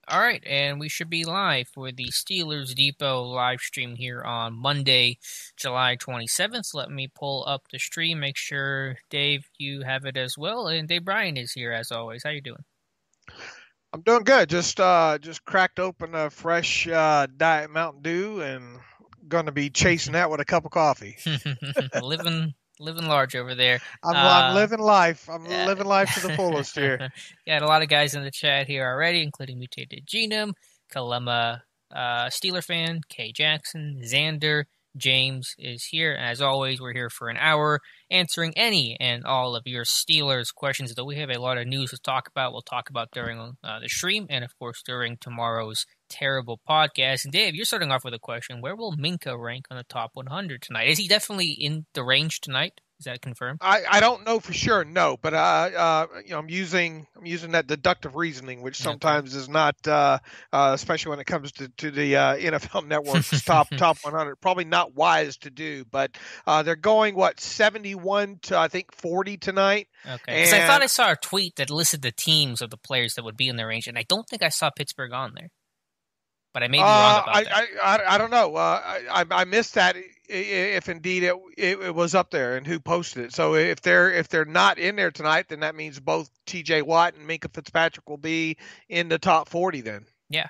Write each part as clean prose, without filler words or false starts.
All right, and we should be live for the Steelers Depot live stream here on Monday, July 27th. Let me pull up the stream, make sure, Dave, you have it as well. And Dave Bryan is here as always. How you doing? I'm doing good. Just cracked open a fresh Diet Mountain Dew and gonna be chasing that with a cup of coffee. Living large over there. I'm Uh, living life. I'm yeah. living life to the fullest here. Got a lot of guys in the chat here already, including Mutated Genome, Kalema, Steeler fan, Kay Jackson, Xander, James is here. As always, we're here for an hour answering any and all of your Steelers questions, though we have a lot of news to talk about. We'll talk about during the stream and, of course, during tomorrow's terrible podcast. And Dave, you're starting off with a question. Where will Minka rank on the top 100 tonight? Is he definitely in the range tonight? Is that confirmed? I don't know for sure, no, but I'm using that deductive reasoning, which Okay. sometimes is not, especially when it comes to the NFL Network's top 100, probably not wise to do. But they're going 71 to I think 40 tonight, Okay, because I thought and I saw a tweet that listed the teams of the players that would be in their range, and I don't think I saw Pittsburgh on there, but I may be wrong about that. I don't know. I missed that if indeed it was up there and who posted it. So if they're not in there tonight, then that means both T.J. Watt and Minka Fitzpatrick will be in the top 40 then. Yeah,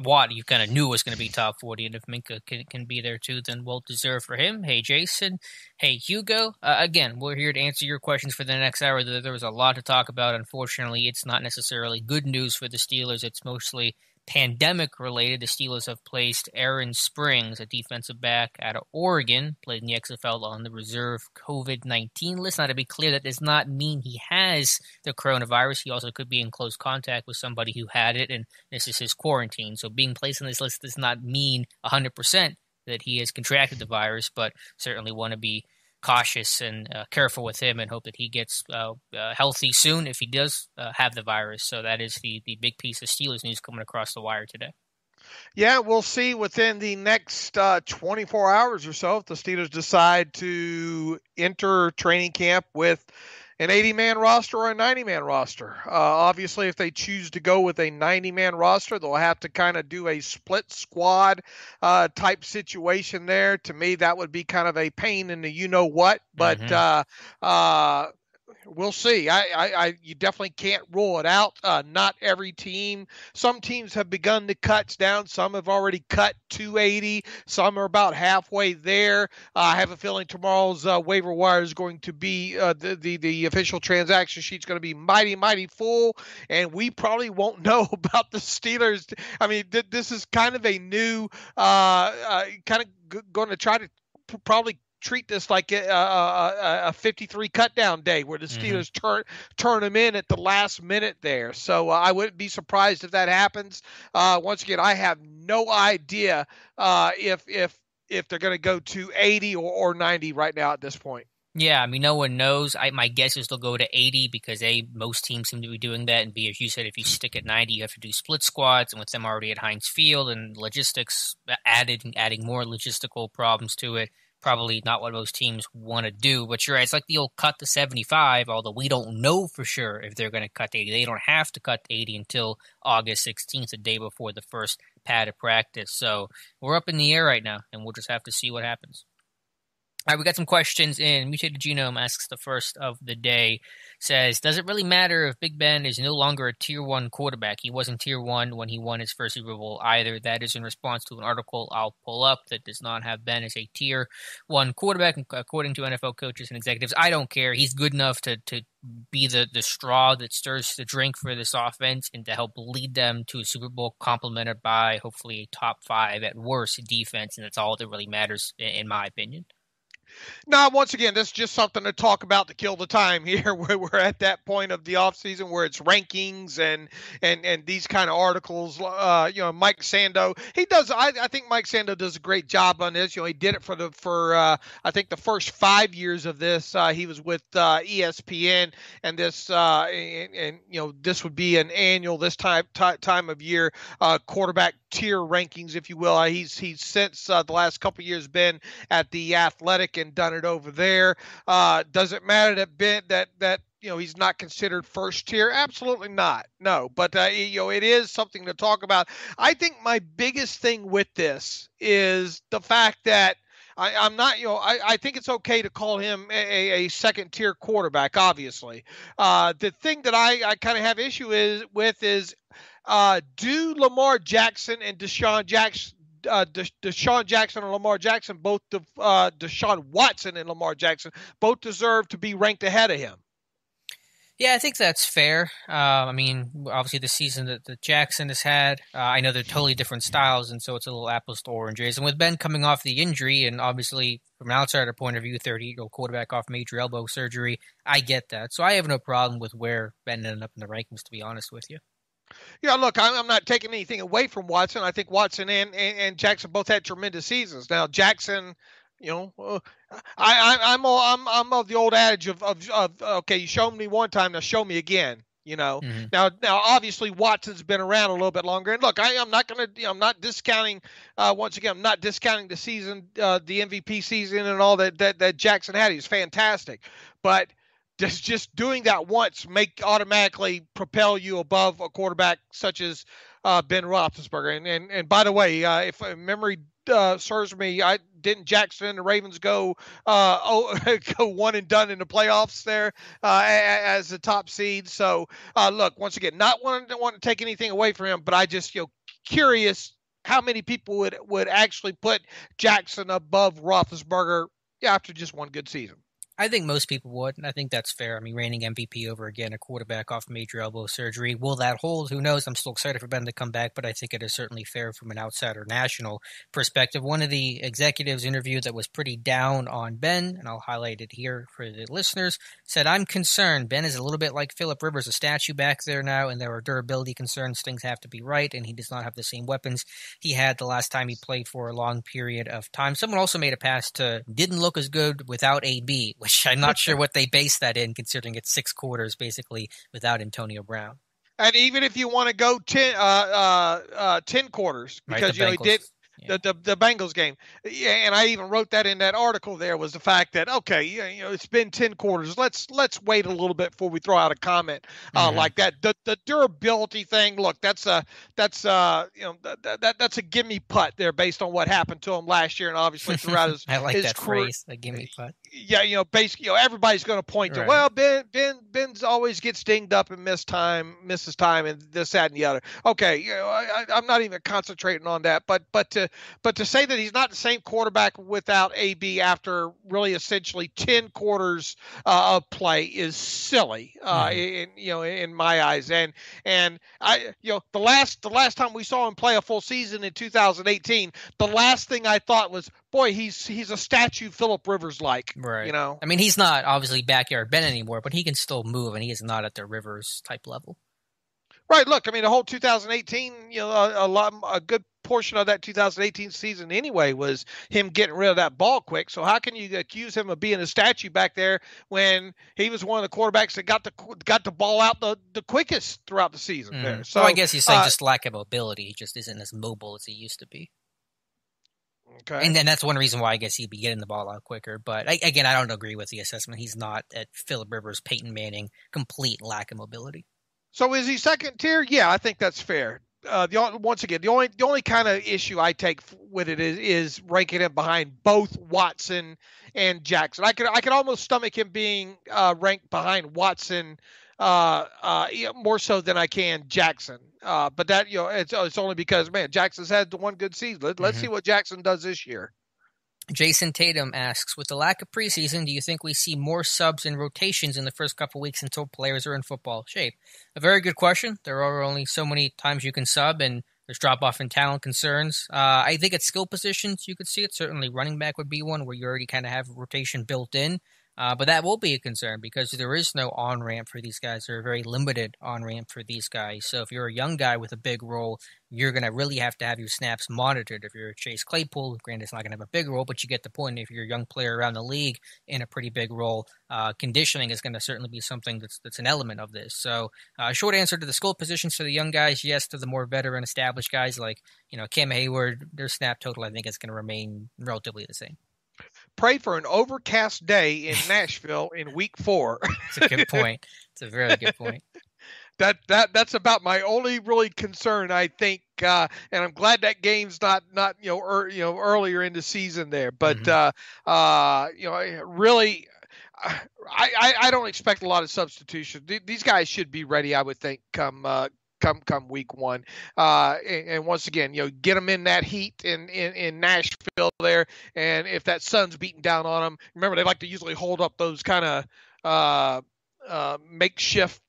Watt you kind of knew was going to be top 40, and if Minka can be there too, then well deserved for him. Hey, Jason. Hey, Hugo. Again, we're here to answer your questions for the next hour. There was a lot to talk about. Unfortunately, it's not necessarily good news for the Steelers. It's mostly pandemic related. The Steelers have placed Aaron Springs, a defensive back out of Oregon, played in the XFL, on the reserve COVID-19 list. Now, to be clear, that does not mean he has the coronavirus. He also could be in close contact with somebody who had it, and this is his quarantine. So being placed on this list does not mean 100% that he has contracted the virus, but certainly want to be cautious and careful with him and hope that he gets healthy soon if he does have the virus. So that is the big piece of Steelers news coming across the wire today. Yeah, we'll see within the next 24 hours or so if the Steelers decide to enter training camp with an 80-man roster or a 90-man roster. Obviously, if they choose to go with a 90-man roster, they'll have to kind of do a split squad type situation there. To me, that would be kind of a pain in the you-know-what, but Mm-hmm. we'll see. You definitely can't rule it out. Not every team. Some teams have begun to cut down. Some have already cut 280. Some are about halfway there. I have a feeling tomorrow's waiver wire is going to be the official transaction sheet's going to be mighty full, and we probably won't know about the Steelers. I mean, this is kind of a new kind of going to try to probably treat this like a 53 cut down day where the Mm-hmm. Steelers turn them in at the last minute there. So I wouldn't be surprised if that happens. Once again, I have no idea if they're going to go to 80 or 90 right now at this point. Yeah, I mean, no one knows. My guess is they'll go to 80 because A, most teams seem to be doing that, and B, as you said, if you stick at 90, you have to do split squads, and with them already at Heinz Field and logistics adding more logistical problems to it, probably not what most teams want to do. But you're right, it's like the old cut to 75, although we don't know for sure if they're going to cut to 80. They don't have to cut to 80 until August 16th, the day before the first padded practice. So we're up in the air right now, and we'll just have to see what happens. All right, we got some questions in. Mutated Genome asks the first of the day, says, does it really matter if Big Ben is no longer a Tier 1 quarterback? He wasn't Tier 1 when he won his first Super Bowl either. That is in response to an article I'll pull up that does not have Ben as a Tier 1 quarterback, according to NFL coaches and executives. I don't care. He's good enough to be the straw that stirs the drink for this offense and to help lead them to a Super Bowl complemented by hopefully a top 5 at worst defense, and that's all that really matters in my opinion. Now, once again, this is just something to talk about to kill the time here. Where we're at that point of the offseason where it's rankings and these kind of articles. Mike Sando, he does. I think Mike Sando does a great job on this. He did it for I think the first 5 years of this. He was with ESPN, and this this would be an annual this time of year quarterback tier rankings, if you will. He's since the last couple of years been at the Athletic and done it over there. Does it matter that he's not considered first tier. Absolutely not. No, but it is something to talk about. I think my biggest thing with this is the fact that I'm not, I think it's okay to call him a second tier quarterback. Obviously, the thing that I kind of have issue is do Lamar Jackson and Deshaun Jackson. Deshaun Jackson and Lamar Jackson, both Deshaun Watson and Lamar Jackson, both deserve to be ranked ahead of him. Yeah, I think that's fair. I mean, obviously the season that Jackson has had, I know they're totally different styles, and so it's a little apples to oranges. And with Ben coming off the injury, and obviously from an outsider point of view, 30-year-old quarterback off major elbow surgery, I get that. So I have no problem with where Ben ended up in the rankings, to be honest with you. Yeah, look, I'm not taking anything away from Watson. I think Watson and Jackson both had tremendous seasons. Now Jackson, I'm of the old adage of okay, you showed me one time, now show me again. Mm-hmm. Now obviously Watson's been around a little bit longer, and look, I'm not discounting. Once again, I'm not discounting the season, the MVP season, and all that Jackson had. He's fantastic, but just doing that once automatically propel you above a quarterback such as Ben Roethlisberger. And by the way, if memory serves me, Jackson and the Ravens go go one and done in the playoffs there as the top seed. So look, once again, not want to take anything away from him, but I just curious how many people would actually put Jackson above Roethlisberger after just one good season. I think most people would, and I think that's fair. I mean, reigning MVP over again, a quarterback off major elbow surgery. Will that hold? Who knows? I'm still excited for Ben to come back, but I think it is certainly fair from an outsider national perspective. One of the executives interviewed that was pretty down on Ben, and I'll highlight it here for the listeners, said, "I'm concerned. Ben is a little bit like Phillip Rivers, a statue back there now, and there are durability concerns. Things have to be right, and he does not have the same weapons he had the last time he played for a long period of time." Someone also made a pass to didn't look as good without AB, which I'm not sure what they base that in, considering it's 6 quarters basically without Antonio Brown. And even if you want to go 10 quarters, because right, he did the Bengals game, and I even wrote that in that article. There was the fact that it's been 10 quarters. Let's wait a little bit before we throw out a comment like that. The durability thing. Look, that's a gimme putt there based on what happened to him last year, and obviously throughout his I like his that career, phrase, a gimme putt. Yeah, basically, everybody's going to point to, well, Ben's always gets dinged up and misses time, and this, that, and the other. Okay, I'm not even concentrating on that, but to say that he's not the same quarterback without AB after really essentially 10 quarters of play is silly, in my eyes. And I, the last time we saw him play a full season in 2018, the last thing I thought was, boy, he's a statue Phillip Rivers like. Right. I mean, he's not obviously backyard Ben anymore, but he can still move, and he is not at the Rivers type level. Right. Look, I mean, the whole 2018, a good portion of that 2018 season anyway was him getting rid of that ball quick. So how can you accuse him of being a statue back there when he was one of the quarterbacks that got the ball out the quickest throughout the season there? So I guess he's saying just lack of mobility. He just isn't as mobile as he used to be. Okay. And then that's one reason why I guess he'd be getting the ball out quicker. But again, I don't agree with the assessment. He's not at Phillip Rivers, Peyton Manning, complete lack of mobility. So is he second tier? Yeah, I think that's fair. Once again, the only kind of issue I take with it is ranking him behind both Watson and Jackson. I could almost stomach him being ranked behind Watson more so than I can Jackson. But that it's only because, man, Jackson's had the one good season. Let's see what Jackson does this year. Jason Tatum asks, with the lack of preseason, do you think we see more subs and rotations in the first couple weeks until players are in football shape? A very good question. There are only so many times you can sub, and there's drop-off in talent concerns. I think at skill positions, you could see it. Certainly running back would be one where you already kind of have rotation built in. But that will be a concern because there is no on-ramp for these guys. There are very limited on-ramp for these guys. So if you're a young guy with a big role, you're going to really have to have your snaps monitored. If you're Chase Claypool, granted it's not going to have a big role, but you get the point. If you're a young player around the league in a pretty big role, conditioning is going to certainly be something that's an element of this. So short answer to the skill positions for the young guys, yes. To the more veteran established guys like Cam Hayward, their snap total I think is going to remain relatively the same. pray for an overcast day in Nashville in week 4. It's a good point. It's a very good point. That's about my only really concern, I think, and I'm glad that game's not earlier in the season there. But really, I don't expect a lot of substitution. These guys should be ready, I would think, come week 1. And once again, get them in that heat in Nashville there, and if that sun's beating down on them, remember they like to usually hold up those kind of makeshift.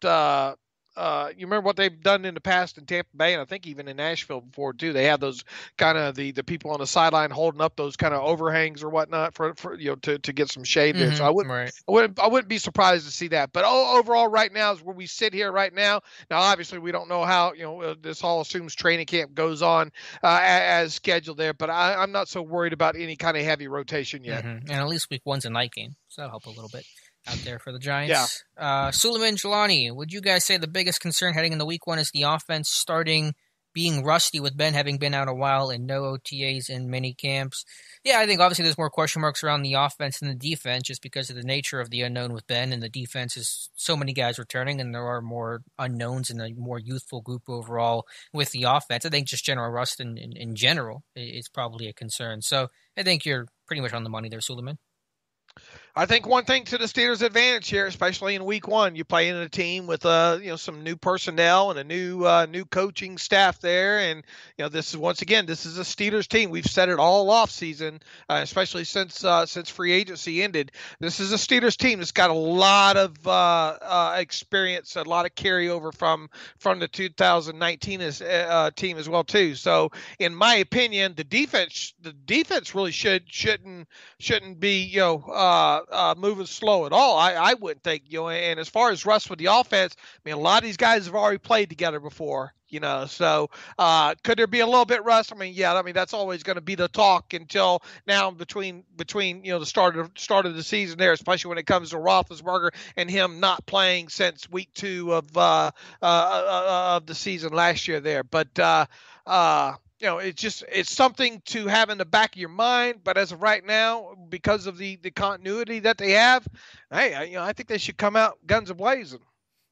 You remember what they've done in the past in Tampa Bay, and I think even in Nashville before too. They have those kind of the people on the sideline holding up those kind of overhangs or whatnot for to get some shade there. So I wouldn't be surprised to see that. But overall, right now is where we sit here right now. Now, obviously, we don't know how this all assumes training camp goes on as scheduled there. But I'm not so worried about any kind of heavy rotation yet. And at least week 1's a night game, so that'll help a little bit out there for the Giants. Yeah. Suleiman Jelani, would you guys say the biggest concern heading into week 1 is the offense starting being rusty with Ben having been out a while and no OTAs and mini camps? Yeah, I think obviously there's more question marks around the offense than the defense just because of the nature of the unknown with Ben, and the defense is so many guys returning and there are more unknowns and a more youthful group overall with the offense. I think just general rust in general is probably a concern. So I think you're pretty much on the money there, Suleiman. I think one thing to the Steelers' advantage here, especially in week 1, you play in a team with some new personnel and a new coaching staff there, and this is a Steelers team. We've said it all off season, especially since free agency ended. This is a Steelers team that's got a lot of experience, a lot of carryover from the 2019 team as well too. So, in my opinion, the defense really shouldn't be moving slow at all. I wouldn't think, and as far as rust with the offense, I mean, a lot of these guys have already played together before, so could there be a little bit rust? I mean, that's always going to be the talk until now between the start of the season there, especially when it comes to Roethlisberger and him not playing since week 2 of the season last year there. But it's something to have in the back of your mind. But as of right now, because of the continuity that they have, hey, I think they should come out guns a-blazing.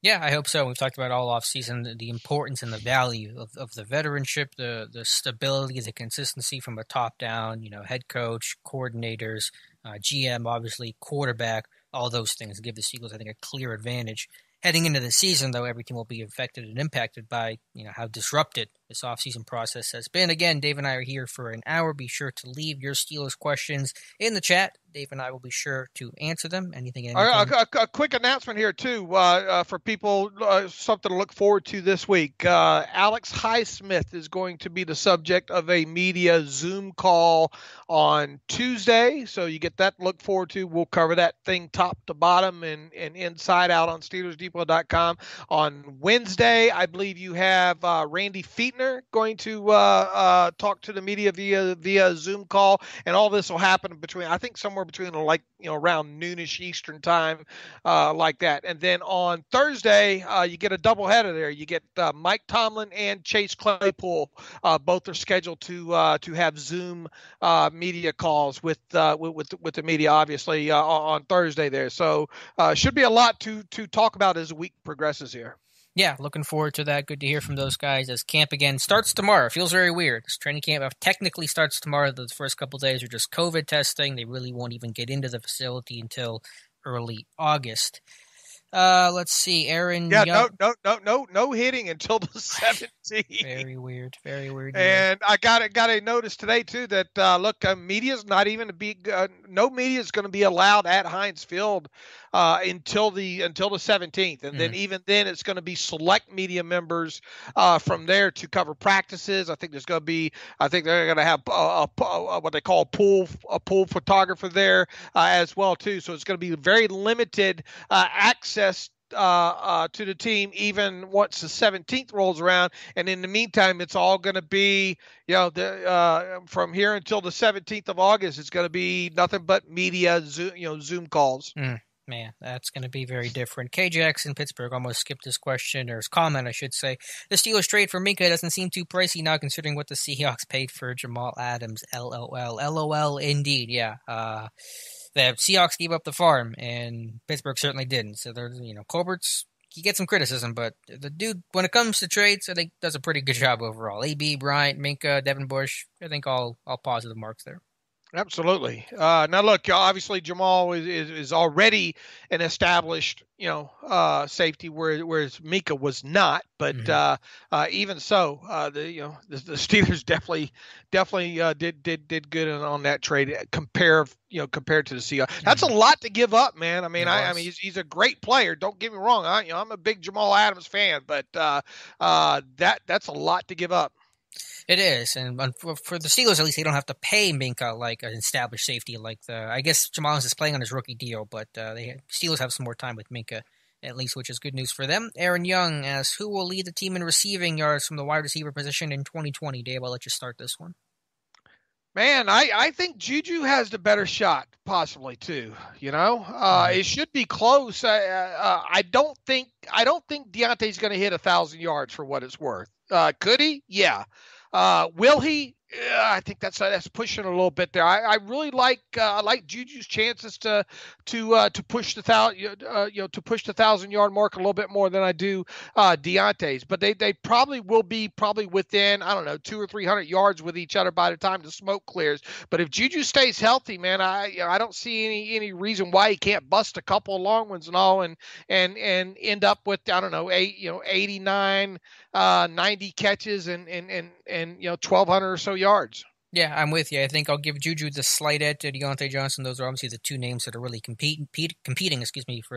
Yeah, I hope so. We've talked about all off-season, the importance and the value of the veteranship, the stability, the consistency from a top-down, head coach, coordinators, GM, obviously, quarterback, all those things give the Eagles, I think, a clear advantage. Heading into the season, though, every team will be affected and impacted by how disrupted this offseason process has been. Again, Dave and I are here for an hour. Be sure to leave your Steelers questions in the chat. Dave and I will be sure to answer them. Anything? A quick announcement here, too, for people, something to look forward to this week. Alex Highsmith is going to be the subject of a media Zoom call on Tuesday, so you get that to look forward to. We'll cover that thing top to bottom and inside out on SteelersDepot.com. On Wednesday, I believe you have Randy Fietner going to talk to the media via Zoom call, and all this will happen somewhere between around noonish Eastern time, like that. And then on Thursday, you get a doubleheader there. You get Mike Tomlin and Chase Claypool. Both are scheduled to have Zoom media calls with the media, obviously, on Thursday there. So should be a lot to talk about as the week progresses here. Yeah, looking forward to that. Good to hear from those guys as camp again starts tomorrow. Feels very weird. This training camp technically starts tomorrow. The first couple of days are just COVID testing. They really won't even get into the facility until early August. Let's see, Aaron. Yeah, no hitting until the 17th. Very weird. And I got a notice today too that media's not even no media is going to be allowed at Heinz Field until the 17th, and then even then it's going to be select media members from there to cover practices. I think they're going to have what they call a pool photographer there as well too. So it's going to be very limited access to the team even once the 17th rolls around, and in the meantime it's all going to be from here until the 17th of August it's going to be nothing but media Zoom calls. Man, that's going to be very different. K. Jackson, Pittsburgh, almost skipped this question, or his comment, I should say. The Steelers trade for Minka doesn't seem too pricey now, considering what the Seahawks paid for Jamal Adams. LOL. LOL, indeed, yeah. The Seahawks gave up the farm, and Pittsburgh certainly didn't. So, there's, Colbert's, he gets some criticism, but the dude, when it comes to trades, I think does a pretty good job overall. AB, Bryant, Minka, Devin Bush, I think all positive marks there. Absolutely. Now, look, obviously Jamal is already an established, safety, whereas Mika was not. But even so, the Steelers definitely did good on that trade compared to the Seahawks. That's a lot to give up, man. I mean, he's a great player. Don't get me wrong. I'm a big Jamal Adams fan, but that's a lot to give up. It is, and for the Steelers, at least they don't have to pay Minka like an established safety. I guess Jamal is playing on his rookie deal, but Steelers have some more time with Minka, at least, which is good news for them. Aaron Young asks, who will lead the team in receiving yards from the wide receiver position in 2020? Dave, I'll let you start this one. Man, I think Juju has the better shot, possibly too. It should be close. I don't think Deontay's going to hit 1,000 yards for what it's worth. Could he? Yeah. Will he? I think that's pushing a little bit there. I really like Juju's chances to push the 1,000-yard mark a little bit more than I do Deontay's. But they probably will be within 200 or 300 yards with each other by the time the smoke clears. But if Juju stays healthy, man, I don't see any reason why he can't bust a couple of long ones and all and end up with 89, 90 catches and 1,200 or so yards. Yeah, I'm with you. I think I'll give Juju the slight edge to Deontay Johnson. Those are obviously the two names that are really competing, for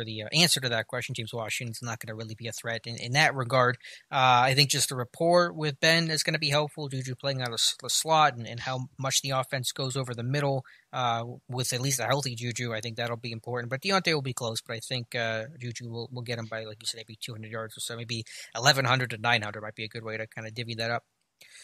the answer to that question. James Washington's not going to really be a threat in that regard. I think just the rapport with Ben is going to be helpful. Juju playing out of the slot and how much the offense goes over the middle with at least a healthy Juju, I think that'll be important. But Deontay will be close, but I think Juju will get him by, like you said, maybe 200 yards or so. Maybe 1,100 to 900 might be a good way to kind of divvy that up.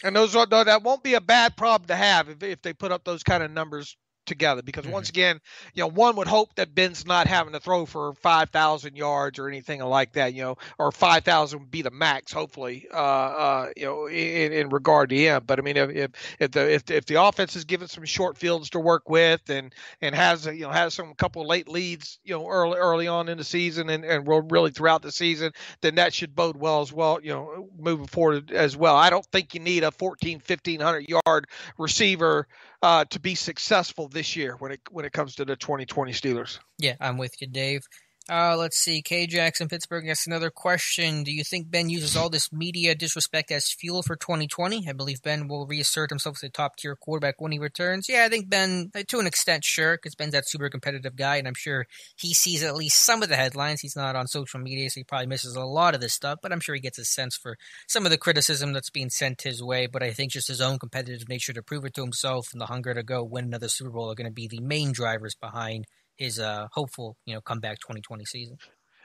And that won't be a bad problem to have if they put up those kind of numbers together, because once again, one would hope that Ben's not having to throw for 5,000 yards or anything like that, or 5,000 would be the max, hopefully, in regard to him. But I mean, if the offense is given some short fields to work with and has some couple of late leads, early on in the season and really throughout the season, then that should bode well as well, moving forward as well. I don't think you need a 1,500 yard receiver to be successful this year when it comes to the 2020 Steelers. Yeah, I'm with you, Dave. Let's see. K. Jackson, Pittsburgh asks another question. Do you think Ben uses all this media disrespect as fuel for 2020? I believe Ben will reassert himself as a top-tier quarterback when he returns. Yeah, I think Ben, to an extent, sure, because Ben's that super competitive guy, and I'm sure he sees at least some of the headlines. He's not on social media, so he probably misses a lot of this stuff, but I'm sure he gets a sense for some of the criticism that's being sent his way. But I think just his own competitive nature to prove it to himself and the hunger to go win another Super Bowl are going to be the main drivers behind his hopeful, comeback 2020 season.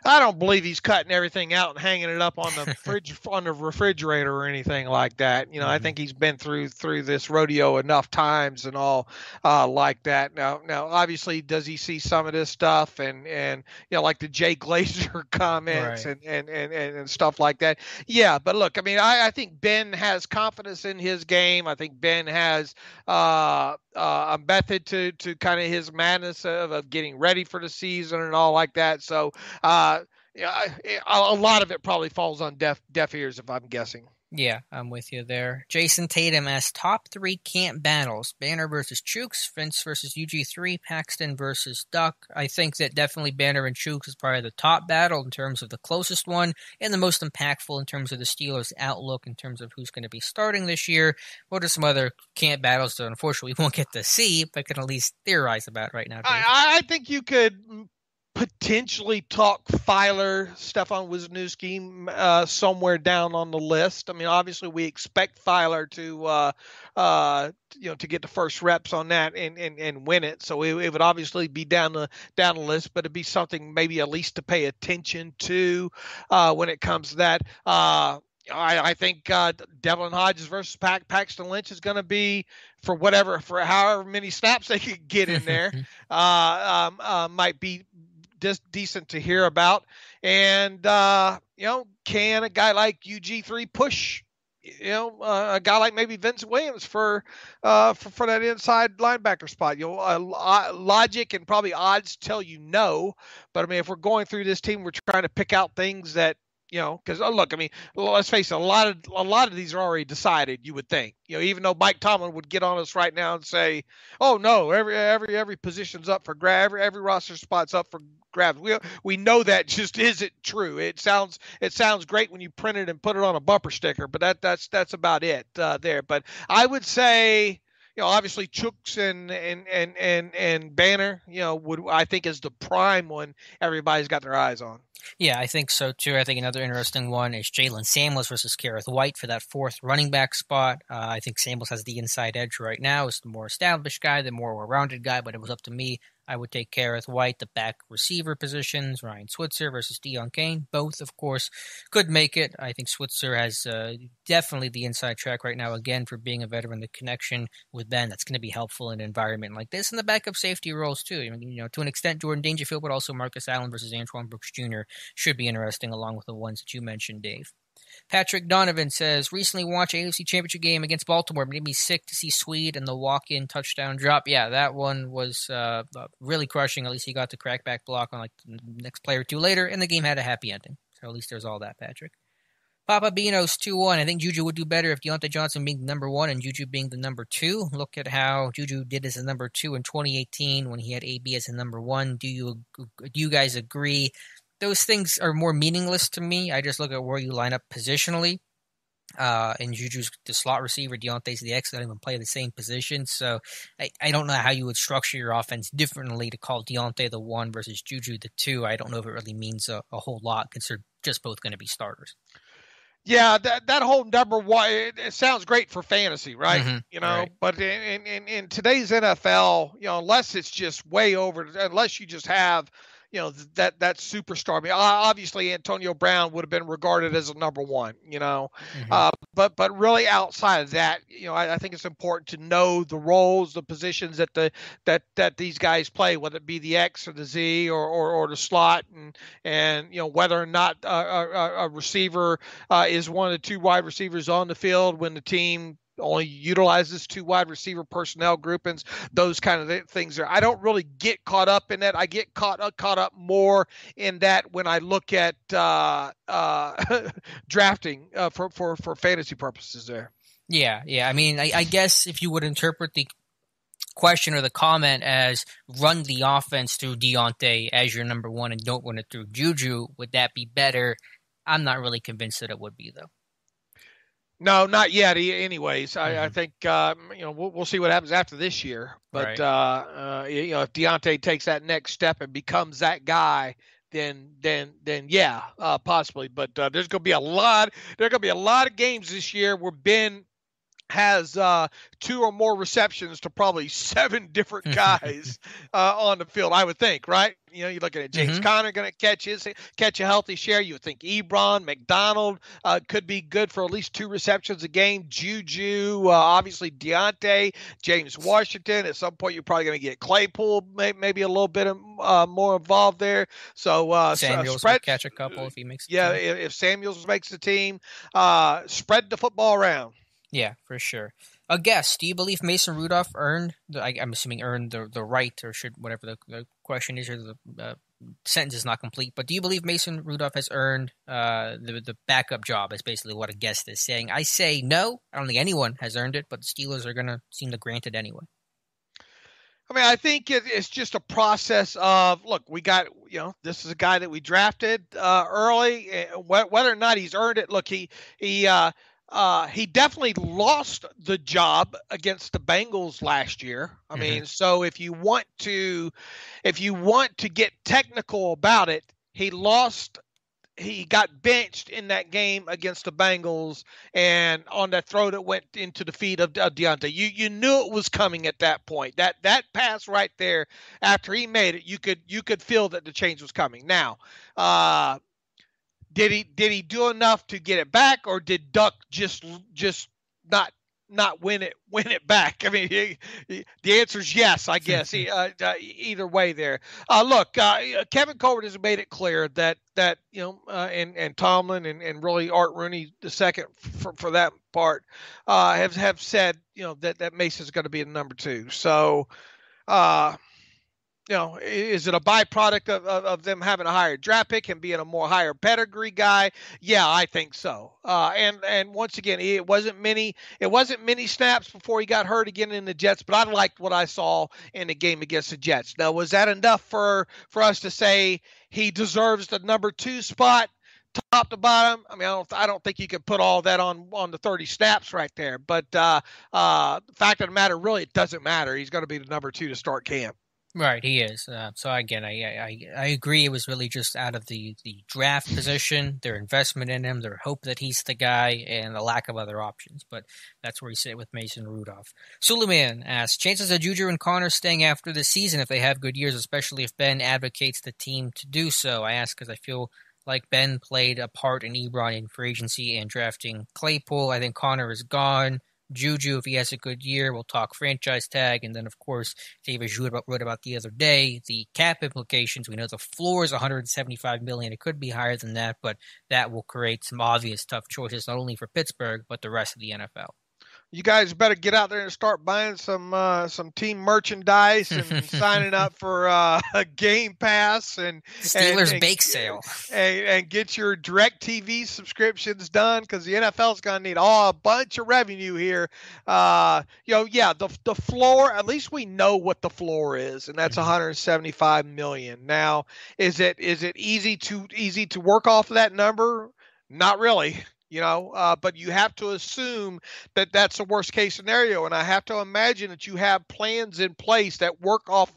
I don't believe he's cutting everything out and hanging it up on the fridge, on the refrigerator or anything like that. I think he's been through this rodeo enough times and all like that. Now, obviously, does he see some of this stuff and like the Jay Glazer comments right. and stuff like that? Yeah, but look, I mean, I think Ben has confidence in his game. I think Ben has a method to kind of his madness of getting ready for the season and all like that. So, a lot of it probably falls on deaf ears, if I'm guessing. Yeah, I'm with you there. Jason Tatum asks top 3 camp battles: Banner versus Chooks, Vince versus UG3, Paxton versus Duck. I think that definitely Banner and Chooks is probably the top battle in terms of the closest one and the most impactful in terms of the Steelers' outlook in terms of who's going to be starting this year. What are some other camp battles that unfortunately we won't get to see, but can at least theorize about right now, Dave? I think you could potentially talk Filer, Stefan Wisniewski somewhere down on the list. I mean, obviously we expect Filer to get the first reps on that and win it. So it would obviously be down the list, but it'd be something maybe at least to pay attention to when it comes to that. I think Devlin Hodges versus Paxton Lynch is going to be for however many snaps they could get in there. Might be decent to hear about. And can a guy like UG3 push a guy like maybe Vince Williams for that inside linebacker spot? Logic and probably odds tell you no, but I mean, if we're going through this team, we're trying to pick out things that because look, I mean, let's face it, a lot of these are already decided. You would think, even though Mike Tomlin would get on us right now and say, "Oh no, every position's up for grab, every roster spot's up for grabs." We know that just isn't true. It sounds great when you print it and put it on a bumper sticker, but that's about it there. But I would say, obviously Chooks and Banner, I think is the prime one everybody's got their eyes on. Yeah, I think so too. I think another interesting one is Jalen Samuels versus Kareth White for that fourth running back spot. I think Samuels has the inside edge right now. Is the more established guy, the more well-rounded guy, but it was up to me. I would take Kareth White, the back receiver positions, Ryan Switzer versus Deion Kane. Both, of course, could make it. I think Switzer has definitely the inside track right now, again, for being a veteran. The connection with Ben, that's going to be helpful in an environment like this. And the backup safety roles, too. To an extent, Jordan Dangerfield, but also Marcus Allen versus Antoine Brooks Jr. should be interesting, along with the ones that you mentioned, Dave. Patrick Donovan says, recently watched AFC Championship game against Baltimore. Made me sick to see Swede and the walk-in touchdown drop. Yeah, that one was really crushing. At least he got the crackback block on like the next play or two later, and the game had a happy ending. So at least there's all that, Patrick. Papa Beanos 2-1. I think Juju would do better if Deontay Johnson being the number 1 and Juju being the number 2. Look at how Juju did as a number 2 in 2018 when he had AB as a number 1. Do you guys agree? Those things are more meaningless to me. I just look at where you line up positionally. And Juju's the slot receiver, Deontay's the X, they don't even play the same position. So I don't know how you would structure your offense differently to call Deontay the 1 versus Juju the 2. I don't know if it really means a whole lot because they're just both going to be starters. Yeah, that whole number 1, it sounds great for fantasy, right? Mm-hmm, right. But in today's NFL, unless it's just way over, unless you just have that superstar. I mean, obviously Antonio Brown would have been regarded as a number 1, Mm-hmm. But really outside of that, I think it's important to know the roles, the positions that these guys play, whether it be the X or the Z or the slot, and whether or not a receiver is one of the 2 wide receivers on the field when the team only utilizes 2 wide receiver personnel groupings, those kind of things there. I don't really get caught up in that. I get caught up more in that when I look at drafting for fantasy purposes there. Yeah. I mean, I guess if you would interpret the question or the comment as run the offense through Deontay as your number 1 and don't run it through Juju, would that be better? I'm not really convinced that it would be, though. No, not yet. Anyways, I think we'll see what happens after this year. But right. If Deontay takes that next step and becomes that guy, then yeah, possibly. But there's going to be a lot. There are going to be a lot of games this year where Ben has 2 or more receptions to probably 7 different guys on the field, I would think, right? You're looking at James Conner going to catch a healthy share. You would think Ebron, McDonald could be good for at least 2 receptions a game. Juju, obviously Deontay, James Washington. At some point, you're probably going to get Claypool, maybe a little bit more involved there. So Samuels will catch a couple if he makes the team. If Samuels makes the team, spread the football around. Yeah, for sure. A guess, do you believe Mason Rudolph earned, I'm assuming earned the right, or should, whatever the question is, or the sentence is not complete, but do you believe Mason Rudolph has earned the backup job, is basically what a guest is saying. I say no. I don't think anyone has earned it, but the Steelers are going to seem to grant it anyway. I mean, I think it's just a process of, look, we got, this is a guy that we drafted early. Whether or not he's earned it, look, he definitely lost the job against the Bengals last year. I mean, so if you want to get technical about it, he got benched in that game against the Bengals, and on that throw that went into the feet of Deontay. You knew it was coming at that point. That pass right there, after he made it, you could feel that the change was coming. Now, did he do enough to get it back, or did Duck just not not win it back? I mean, the answer is yes, I guess. Either way, there. Look, Kevin Colbert has made it clear that and Tomlin and really Art Rooney the second for that part have said that Mason's going to be the number 2. So. Is it a byproduct of them having a higher draft pick and being a more higher pedigree guy? Yeah, I think so. And once again, it wasn't many snaps before he got hurt again in the Jets, but I liked what I saw in the game against the Jets. Now, was that enough for us to say he deserves the number 2 spot? Top to bottom, I mean, I don't think you could put all that on the 30 snaps right there. But the fact of the matter, really, it doesn't matter. He's going to be the number 2 to start camp. Right, he is. So again, I agree. It was really just out of the draft position, their investment in him, their hope that he's the guy, and the lack of other options. But that's where you sit with Mason Rudolph. Suleiman asks, chances of Juju and Connor staying after the season if they have good years, especially if Ben advocates the team to do so. I ask because I feel like Ben played a part in Ebron in free agency and drafting Claypool. I think Connor is gone. Juju, if he has a good year, we'll talk franchise tag. And then, of course, David wrote about the other day, the cap implications. We know the floor is $175 million. It could be higher than that, but that will create some obvious tough choices, not only for Pittsburgh, but the rest of the NFL. You guys better get out there and start buying some team merchandise and signing up for a Game Pass and Steelers bake sale and get your DirecTV subscriptions done, because the NFL is going to need a bunch of revenue here. The floor, at least we know what the floor is, and that's $175 million. Now, is it easy to work off of that number? Not really. But you have to assume that that's the worst case scenario. And I have to imagine that you have plans in place that work off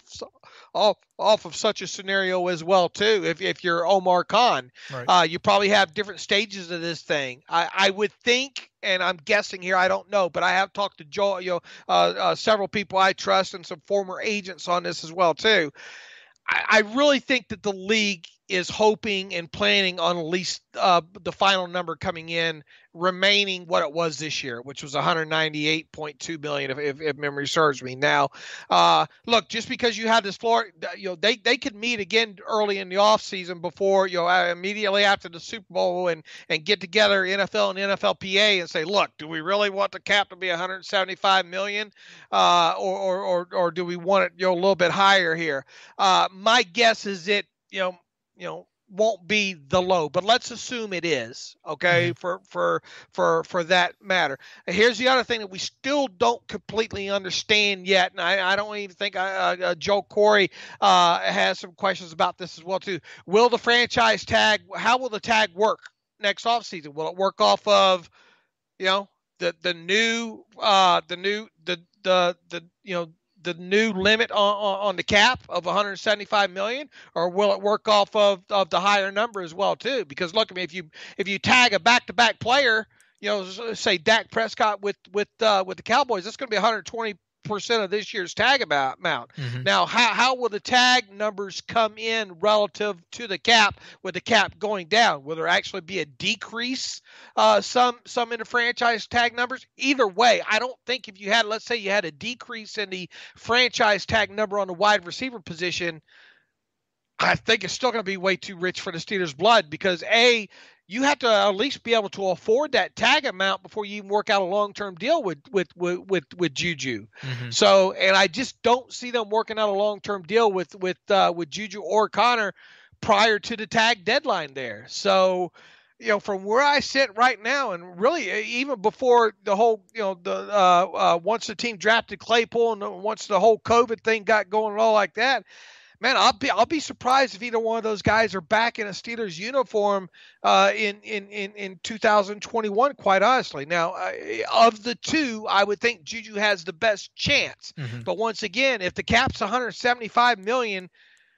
of such a scenario as well, too. If you're Omar Khan, right. You probably have different stages of this thing. I would think, and I'm guessing here, I don't know, but I have talked to Joe, several people I trust and some former agents on this as well, too. I really think that the league is hoping and planning on at least the final number coming in remaining what it was this year, which was $198.2 million, if memory serves me. Now, look, just because you have this floor, they could meet again early in the offseason before, immediately after the Super Bowl and get together NFL and NFLPA and say, look, do we really want the cap to be $175 million, or do we want it a little bit higher here? My guess is it, won't be the low, but let's assume it is, okay, for that matter. Here's the other thing that we still don't completely understand yet, and I don't even think Joe Corey has some questions about this as well too. Will the franchise tag? How will the tag work next offseason? Will it work off of, the new limit on the cap of $175 million, or will it work off of the higher number as well too? Because look, I mean, if you tag a back-to-back player, say Dak Prescott with the Cowboys, that's going to be 120% of this year's tag amount. Mm-hmm. Now, how will the tag numbers come in relative to the cap, with the cap going down? Will there actually be a decrease some in the franchise tag numbers? Either way, I don't think if you had, let's say you had a decrease in the franchise tag number on the wide receiver position, I think it's still going to be way too rich for the Steelers' blood, because you have to at least be able to afford that tag amount before you even work out a long-term deal with Juju. Mm-hmm. So, and I just don't see them working out a long-term deal with Juju or Connor prior to the tag deadline there. So, from where I sit right now, and really even before the whole, once the team drafted Claypool and once the whole COVID thing got going and all like that, man, I'll be surprised if either one of those guys are back in a Steelers uniform in 2021, quite honestly. Now, of the two, I would think Juju has the best chance. Mm-hmm. But once again, if the cap's $175 million,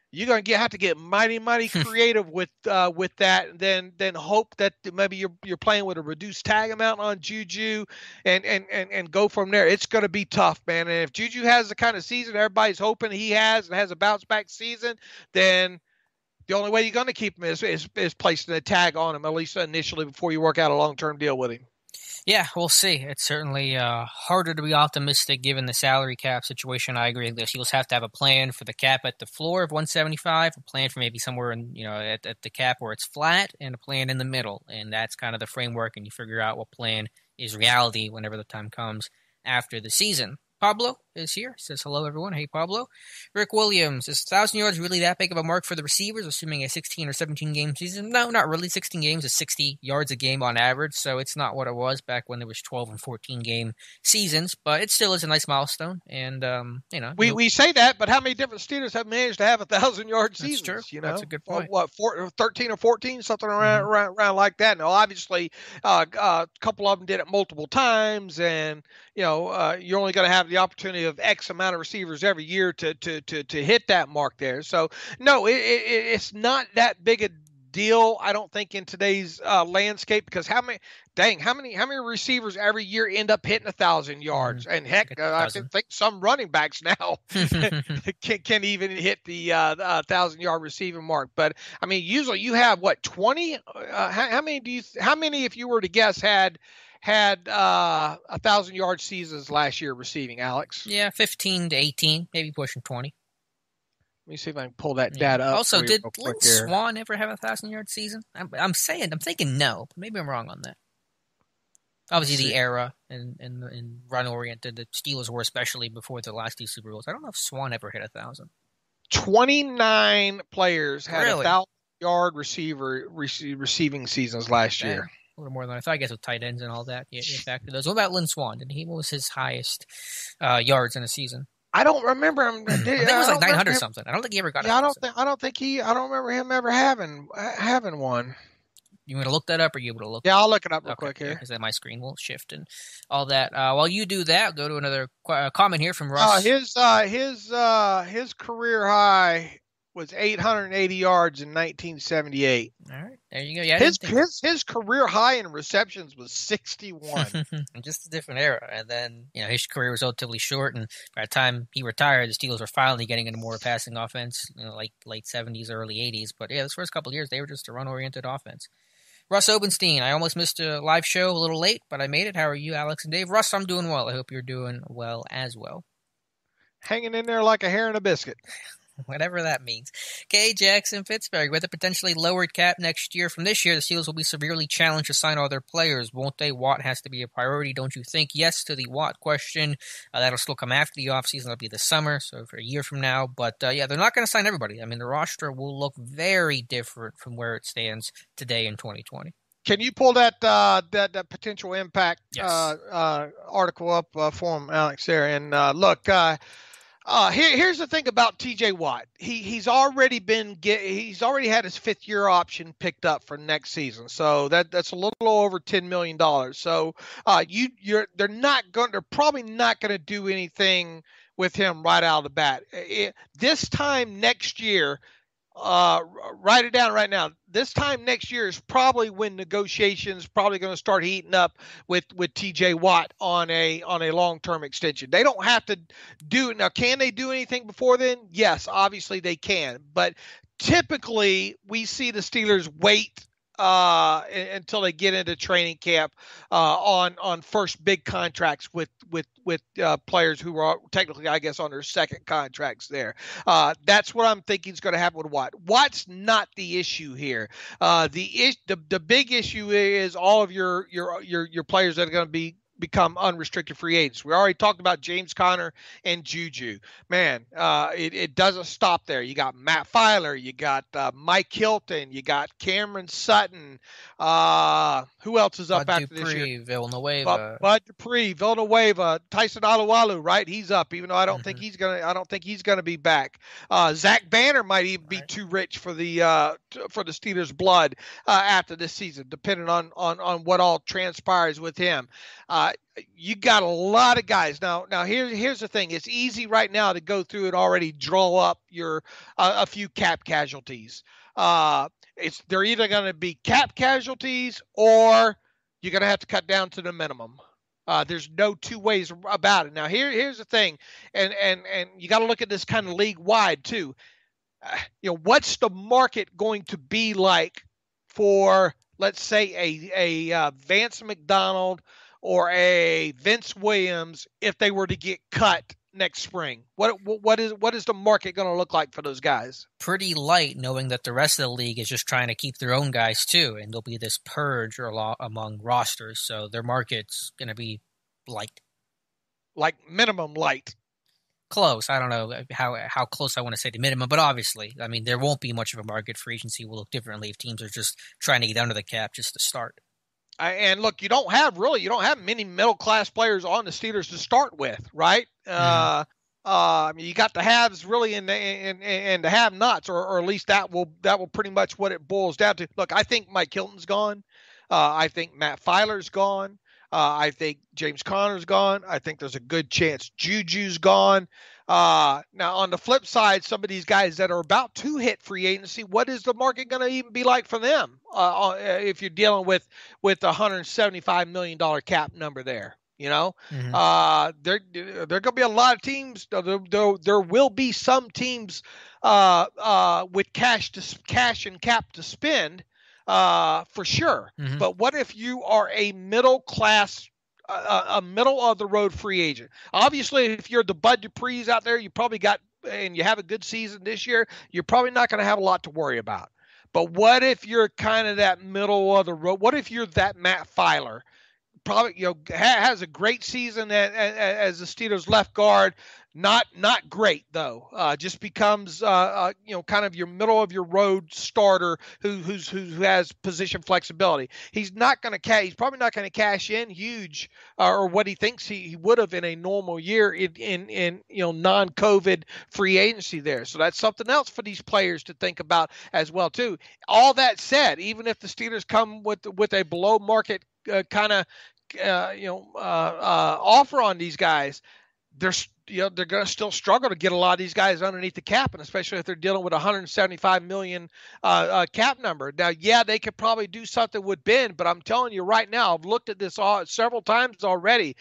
you're going to have to get mighty creative with that, and then hope that maybe you're playing with a reduced tag amount on Juju and go from there. It's going to be tough, man. And if Juju has the kind of season everybody's hoping he has, and has a bounce back season, then the only way you're going to keep him is placing a tag on him, at least initially, before you work out a long-term deal with him. Yeah, we'll see. It's certainly harder to be optimistic given the salary cap situation. I agree. The Steelers have to have a plan for the cap at the floor of 175, a plan for maybe somewhere in at the cap where it's flat, and a plan in the middle. And that's kind of the framework. And you figure out what plan is reality whenever the time comes after the season. Pablo is here. Says hello, everyone. Hey, Pablo. Rick Williams, is 1,000 yards really that big of a mark for the receivers, assuming a 16 or 17 game season? No, not really. 16 games is 60 yards a game on average, so it's not what it was back when there was 12 and 14 game seasons, but it still is a nice milestone. And we say that, but how many different Steelers have managed to have 1,000-yard seasons? That's true. You know, that's a good point. 13 or 14, something around like that. Now, obviously, a couple of them did it multiple times, and you're only going to have the opportunity of X amount of receivers every year to hit that mark there. So no, it's not that big a deal, I don't think, in today's landscape, because how many receivers every year end up hitting 1,000 yards? And heck, I can think some running backs now can even hit the 1,000-yard receiving mark. But I mean, usually you have 20? How many, if you were to guess, had 1,000-yard seasons last year receiving, Alex? Yeah, 15 to 18, maybe pushing 20. Let me see if I can pull that data up. Also, did Lynn Swann ever have a 1,000-yard season? I'm thinking no, but maybe I'm wrong on that. Obviously, the era and run-oriented the Steelers were, especially before the last two Super Bowls. I don't know if Swann ever hit 1,000. 29 players had 1,000-yard receiving seasons last year. A little more than I thought, I guess, with tight ends and all that. Yeah, factor those. What about Lynn Swann? What was his highest yards in a season? I don't remember him. I think it was like 900 something. I don't think he ever got it. I don't remember him ever having one. You want to look that up, or you able to look? Yeah, I'll look it up real quick here. Because then my screen will shift and all that. While you do that, go to another comment here from Russ. His career high was 880 yards in 1978. All right, there you go. Yeah, his career high in receptions was 61. Just a different era. And then his career was relatively short, and by the time he retired, the Steelers were finally getting into more passing offense, like late 70s, early 80s. But yeah, those first couple of years they were just a run-oriented offense. Russ Obenstein, I almost missed a live show a little late, but I made it. How are you, Alex and Dave? Russ, I'm doing well. I hope you're doing well as well. Hanging in there like a hair in a biscuit. Whatever that means. K. Jackson, Pittsburgh. With a potentially lowered cap next year from this year, the Steelers will be severely challenged to sign all their players, won't they? Watt has to be a priority, don't you think? Yes to the Watt question. That'll still come after the offseason. That'll be the summer, so for a year from now. But, yeah, they're not going to sign everybody. I mean, the roster will look very different from where it stands today in 2020. Can you pull that potential impact yes. Article up for him, Alex, there? And look, here's the thing about T.J. Watt. He's already had his fifth-year option picked up for next season, so that's a little over $10 million. So they're probably not going to do anything with him right out of the bat. This time next year, write it down right now. This time next year is probably when negotiations probably going to start heating up with T.J. Watt on a long-term extension. They don't have to do it now. Can they do anything before then? Yes, obviously they can. But typically we see the Steelers wait until they get into training camp on first big contracts with players who are technically, I guess, on their second contracts there. That's what I'm thinking is going to happen with Watt. Watt's not the issue here. The big issue is all of your players that are going to become unrestricted free agents. We already talked about James Conner and Juju. Man, it doesn't stop there. You got Matt Filer, you got Mike Hilton, you got Cameron Sutton. Who else is up after this year? Bud Dupree, Villanueva, Tyson Alualu, right? He's up, even though I don't think he's gonna be back. Zach Banner might even be too rich for the Steelers' blood after this season, depending on what all transpires with him. You got a lot of guys now. Here's the thing: it's easy right now to go through and already draw up your a few cap casualties. They're either going to be cap casualties or you're going to have to cut down to the minimum. There's no two ways about it. Now here's the thing, and you got to look at this kind of league wide too. What's the market going to be like for, let's say, a Vance McDonald or a Vince Williams if they were to get cut next spring? What is the market going to look like for those guys? Pretty light, knowing that the rest of the league is just trying to keep their own guys too, and there'll be this purge among rosters, so their market's going to be light. Like minimum light. Close. I don't know how close I want to say to minimum, but obviously, I mean, there won't be much of a market. Free agency will look differently if teams are just trying to get under the cap just to start. And look, you don't have many middle class players on the Steelers to start with, right? Mm-hmm. I mean, you got the haves really and the have nots, or at least that will pretty much what it boils down to. Look, I think Mike Hilton's gone. I think Matt Filer's gone. I think James Conner's gone. I think there's a good chance Juju's gone. Now, on the flip side, some of these guys that are about to hit free agency, what is the market going to even be like for them if you're dealing with a $175 million cap number there? You know, mm-hmm. There going to be a lot of teams. There will be some teams with cash and cap to spend. For sure. Mm-hmm. But what if you are a middle class, a middle of the road free agent? Obviously, if you're the Bud Duprees out there, you probably got, and you have a good season this year, you're probably not going to have a lot to worry about. But what if you're kind of that middle of the road? What if you're that Matt Filer? Probably, has a great season as the Steelers left guard. Not great though. Just becomes kind of your middle of your road starter who has position flexibility. He's probably not going to cash in huge or what he thinks he would have in a normal year in non-COVID free agency there. So that's something else for these players to think about as well too. All that said, even if the Steelers come with a below market offer on these guys, they're going to still struggle to get a lot of these guys underneath the cap, and especially if they're dealing with a $175 million cap number. Now, yeah, they could probably do something with Ben, but I'm telling you right now, I've looked at this several times already.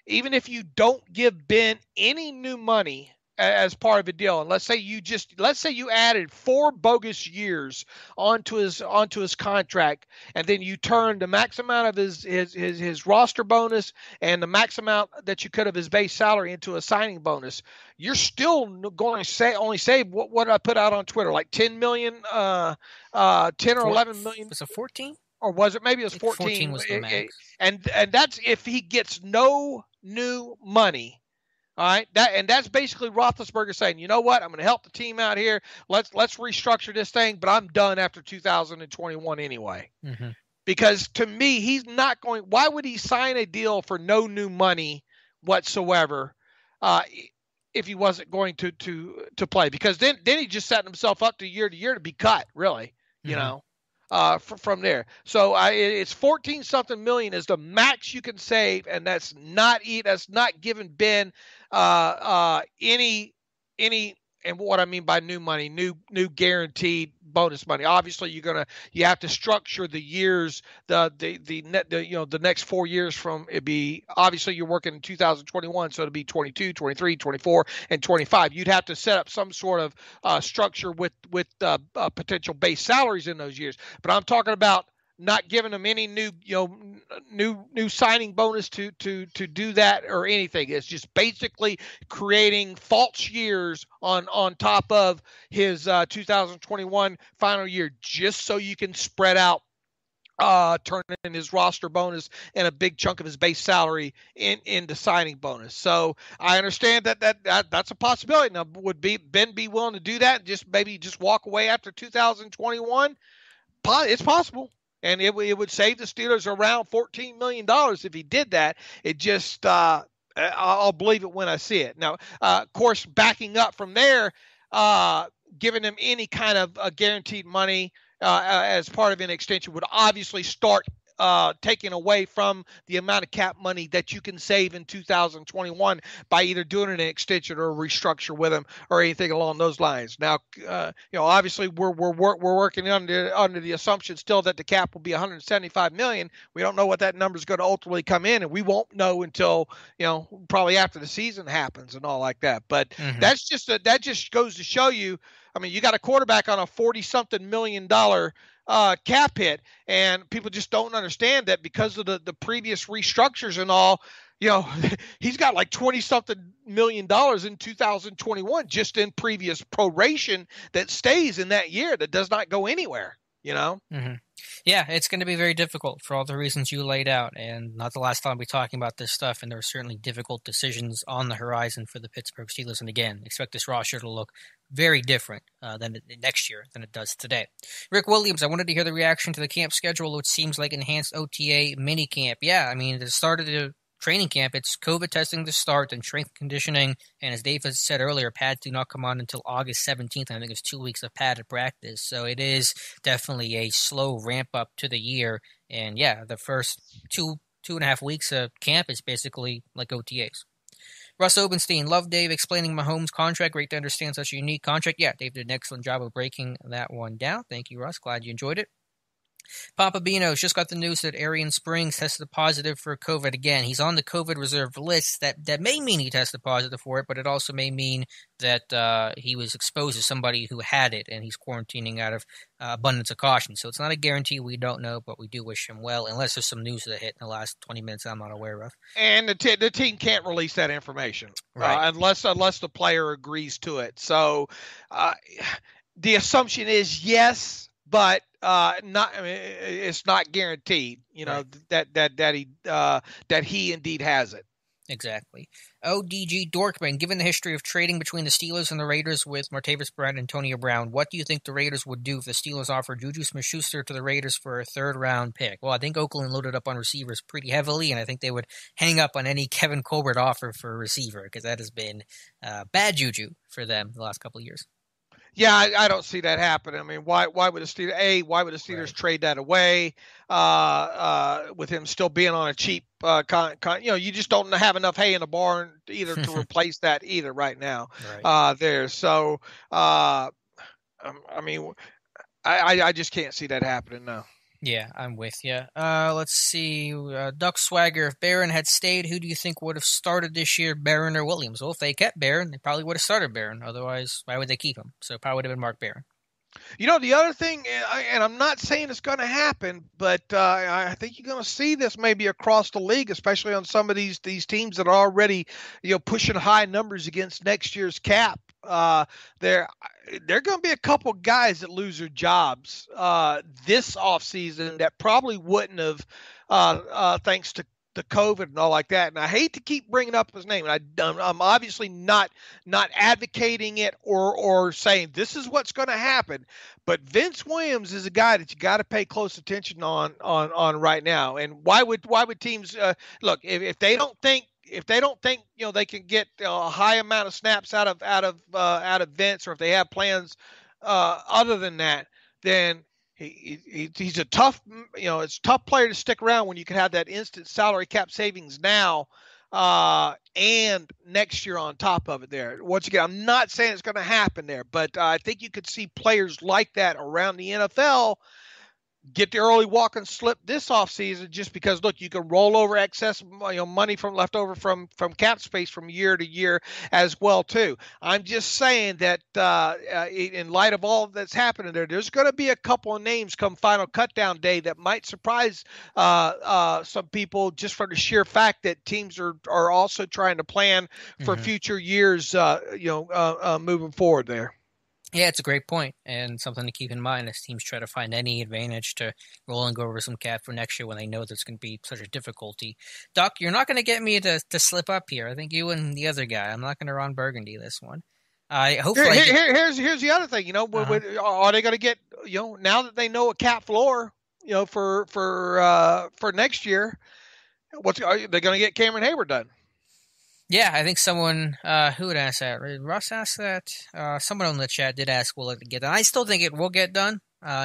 Even if you don't give Ben any new money as part of a deal, and let's say you added 4 bogus years onto his contract, and then you turned the max amount of his roster bonus and the max amount that you could of his base salary into a signing bonus, you're still going to only save what I put out on Twitter, like 10 million, 10 or 11 million. Was it 14? Or was it? Maybe it was 14. 14 was the max. And that's if he gets no new money. All right, that's basically Roethlisberger saying, you know what, I'm going to help the team out here. Let's restructure this thing, but I'm done after 2021 anyway. Mm-hmm. Because to me, he's not going. Why would he sign a deal for no new money whatsoever if he wasn't going to play? Because then he just set himself up to year to be cut. Really, you know. From there. So it's 14 something million is the max you can save, and that's not giving Ben any, and what I mean by new money, new guaranteed bonus money. Obviously, you have to structure the years, the next 4 years from it be, obviously you're working in 2021, so it'll be 22, 23, 24, and 25. You'd have to set up some sort of structure with potential base salaries in those years. But I'm talking about not giving them any new signing bonus to do that or anything. It's just basically creating false years on top of his 2021 final year, just so you can spread out turning in his roster bonus and a big chunk of his base salary in the signing bonus. So I understand that's a possibility. Now, would Ben be willing to do that and just walk away after 2021? It's possible. And it would save the Steelers around $14 million if he did that. It just, I'll believe it when I see it. Now, of course, backing up from there, giving him any kind of guaranteed money as part of an extension would obviously start taking away from the amount of cap money that you can save in 2021 by either doing an extension or a restructure with him or anything along those lines. Now, obviously we're working under the assumption still that the cap will be 175 million. We don't know what that number is going to ultimately come in, and we won't know until probably after the season happens and all like that. But that just goes to show you I mean, you got a quarterback on a $40-something million cap hit, and people just don't understand that because of the previous restructures and all. He's got like 20-something million dollars in 2021 just in previous proration that stays in that year that does not go anywhere. Mm-hmm. Yeah, it's going to be very difficult for all the reasons you laid out, and not the last time we're talking about this stuff, and there are certainly difficult decisions on the horizon for the Pittsburgh Steelers, and again, expect this roster to look very different next year than it does today. Rick Williams, I wanted to hear the reaction to the camp schedule, which seems like enhanced OTA minicamp. Yeah, I mean, the start of the training camp, it's COVID testing to start and strength conditioning. And as Dave has said earlier, pads do not come on until August 17th. I think it's 2 weeks of padded practice. So it is definitely a slow ramp up to the year. And yeah, the first two and a half weeks of camp is basically like OTAs. Russ Obenstein, love Dave explaining Mahomes' contract. Great to understand such a unique contract. Yeah, Dave did an excellent job of breaking that one down. Thank you, Russ. Glad you enjoyed it. Papa Bino's just got the news that Arian Springs tested positive for COVID again. He's on the COVID reserve list. That may mean he tested positive for it, but it also may mean that he was exposed to somebody who had it, and he's quarantining out of abundance of caution. So it's not a guarantee. We don't know, but we do wish him well, unless there's some news that hit in the last 20 minutes I'm not aware of. And the team can't release that information right. Unless the player agrees to it. So the assumption is yes, but not. I mean, it's not guaranteed. Right. that he indeed has it. Exactly. ODG Dorkman, given the history of trading between the Steelers and the Raiders with Martavis Bryant and Antonio Brown, what do you think the Raiders would do if the Steelers offered Juju Smith-Schuster to the Raiders for a third-round pick? Well, I think Oakland loaded up on receivers pretty heavily, and I think they would hang up on any Kevin Colbert offer for a receiver, because that has been bad juju for them the last couple of years. Yeah, I don't see that happening. I mean, why would the Steelers? Why would the Steelers trade that away? With him still being on a cheap, you just don't have enough hay in the barn either to replace that either right now. Right. There, so I mean, I just can't see that happening now. Yeah, I'm with you. Let's see. Duck Swagger, if Barron had stayed, who do you think would have started this year, Barron or Williams? Well, if they kept Barron, they probably would have started Barron. Otherwise, why would they keep him? So it probably would have been Mark Barron. The other thing, and I'm not saying it's going to happen, but I think you're going to see this maybe across the league, especially on some of these teams that are already, pushing high numbers against next year's cap. There are going to be a couple guys that lose their jobs this offseason that probably wouldn't have, thanks to the COVID and all like that. And I hate to keep bringing up his name. And I'm obviously not advocating it or saying this is what's going to happen. But Vince Williams is a guy that you got to pay close attention on right now. And why would teams look if they don't think they can get a high amount of snaps out of Vince, or if they have plans other than that, then he's a tough, it's a tough player to stick around when you can have that instant salary cap savings now and next year on top of it there. Once again, I'm not saying it's going to happen there, but I think you could see players like that around the NFL get the early walk and slip this offseason just because, look, you can roll over excess money from leftover from cap space from year to year as well, too. I'm just saying that in light of all that's happening there's going to be a couple of names come final cutdown day that might surprise some people just for the sheer fact that teams are also trying to plan for future years, moving forward there. Yeah, it's a great point and something to keep in mind as teams try to find any advantage to rolling over some cap for next year when they know there's going to be such a difficulty. Doc, you're not going to get me to slip up here. I think you and the other guy. I'm not going to Ron Burgundy this one. Here's the other thing. Are they going to get now that they know a cap floor for next year? Are they going to get Cameron Hayward done? Yeah, I think someone who would ask that. Russ asked that. Someone on the chat did ask, will it get done? I still think it will get done,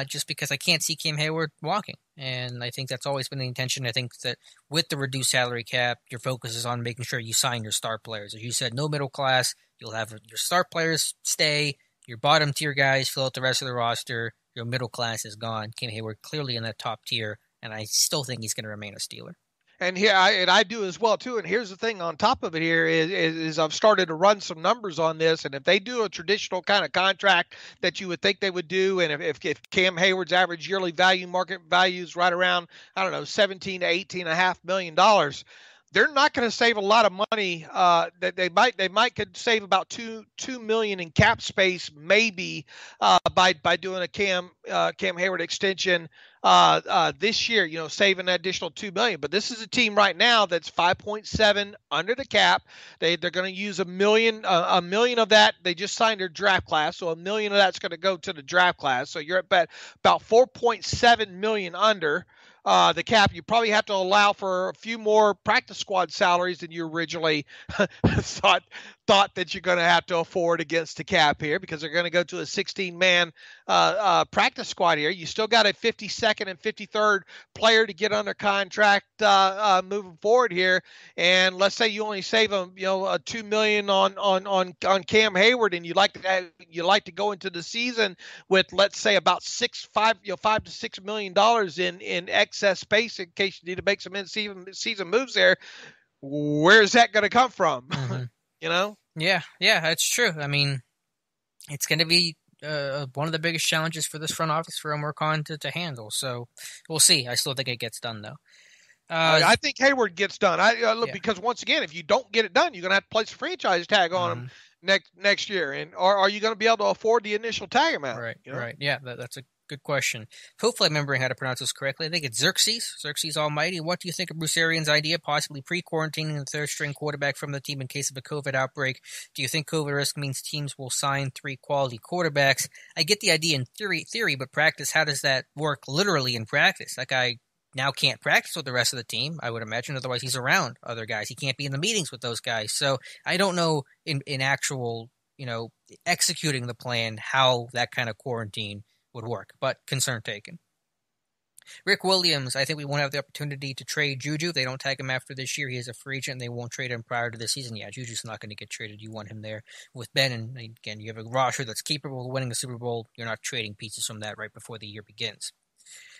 just because I can't see Cam Hayward walking. And I think that's always been the intention. I think that with the reduced salary cap, your focus is on making sure you sign your star players. As you said, no middle class. You'll have your star players stay. Your bottom tier guys fill out the rest of the roster. Your middle class is gone. Cam Hayward clearly in that top tier, and I still think he's going to remain a Steeler. And here, I do as well too. And here's the thing: on top of it, here is I've started to run some numbers on this. And if they do a traditional kind of contract that you would think they would do, and if Cam Hayward's average yearly market value is right around, I don't know, 17 to 18.5 million dollars, they're not going to save a lot of money. That they might could save about two million in cap space, maybe by doing a Cam Hayward extension this year. Saving an additional 2 million. But this is a team right now that's 5.7 under the cap. They're going to use a million of that. They just signed their draft class, so a million of that's going to go to the draft class. So you're at about 4.7 million under the cap. You probably have to allow for a few more practice squad salaries than you originally thought that you're going to have to afford against the cap here, because they're going to go to a 16-man practice squad here. You still got a 52nd and 53rd player to get under contract moving forward here. And let's say you only save them, a $2 million on Cam Hayward, and you like to go into the season with, let's say, about $5 to $6 million in excess space in case you need to make some in-season moves there. Where's that going to come from? Mm-hmm. Yeah, that's true. I mean, it's going to be one of the biggest challenges for this front office for Omar Khan to handle. So we'll see. I still think it gets done, though. I think Hayward gets done. Because once again, if you don't get it done, you're going to have to place a franchise tag on him next year. And are you going to be able to afford the initial tag amount? Right. Right. Yeah, that's a good question. Hopefully I'm remembering how to pronounce this correctly. I think it's Xerxes Almighty. What do you think of Bruce Arians' idea, possibly pre-quarantining the third-string quarterback from the team in case of a COVID outbreak? Do you think COVID risk means teams will sign 3 quality quarterbacks? I get the idea in theory, but practice, how does that work literally in practice? That guy now can't practice with the rest of the team, I would imagine. Otherwise, he's around other guys. He can't be in the meetings with those guys. So I don't know in actual, executing the plan how that kind of quarantine would work, but concern taken. Rick Williams, I think we won't have the opportunity to trade Juju. They don't tag him after this year. He is a free agent. They won't trade him prior to the season. Yeah, Juju's not going to get traded. You want him there with Ben. And again, you have a roster that's capable of winning the Super Bowl. You're not trading pieces from that right before the year begins.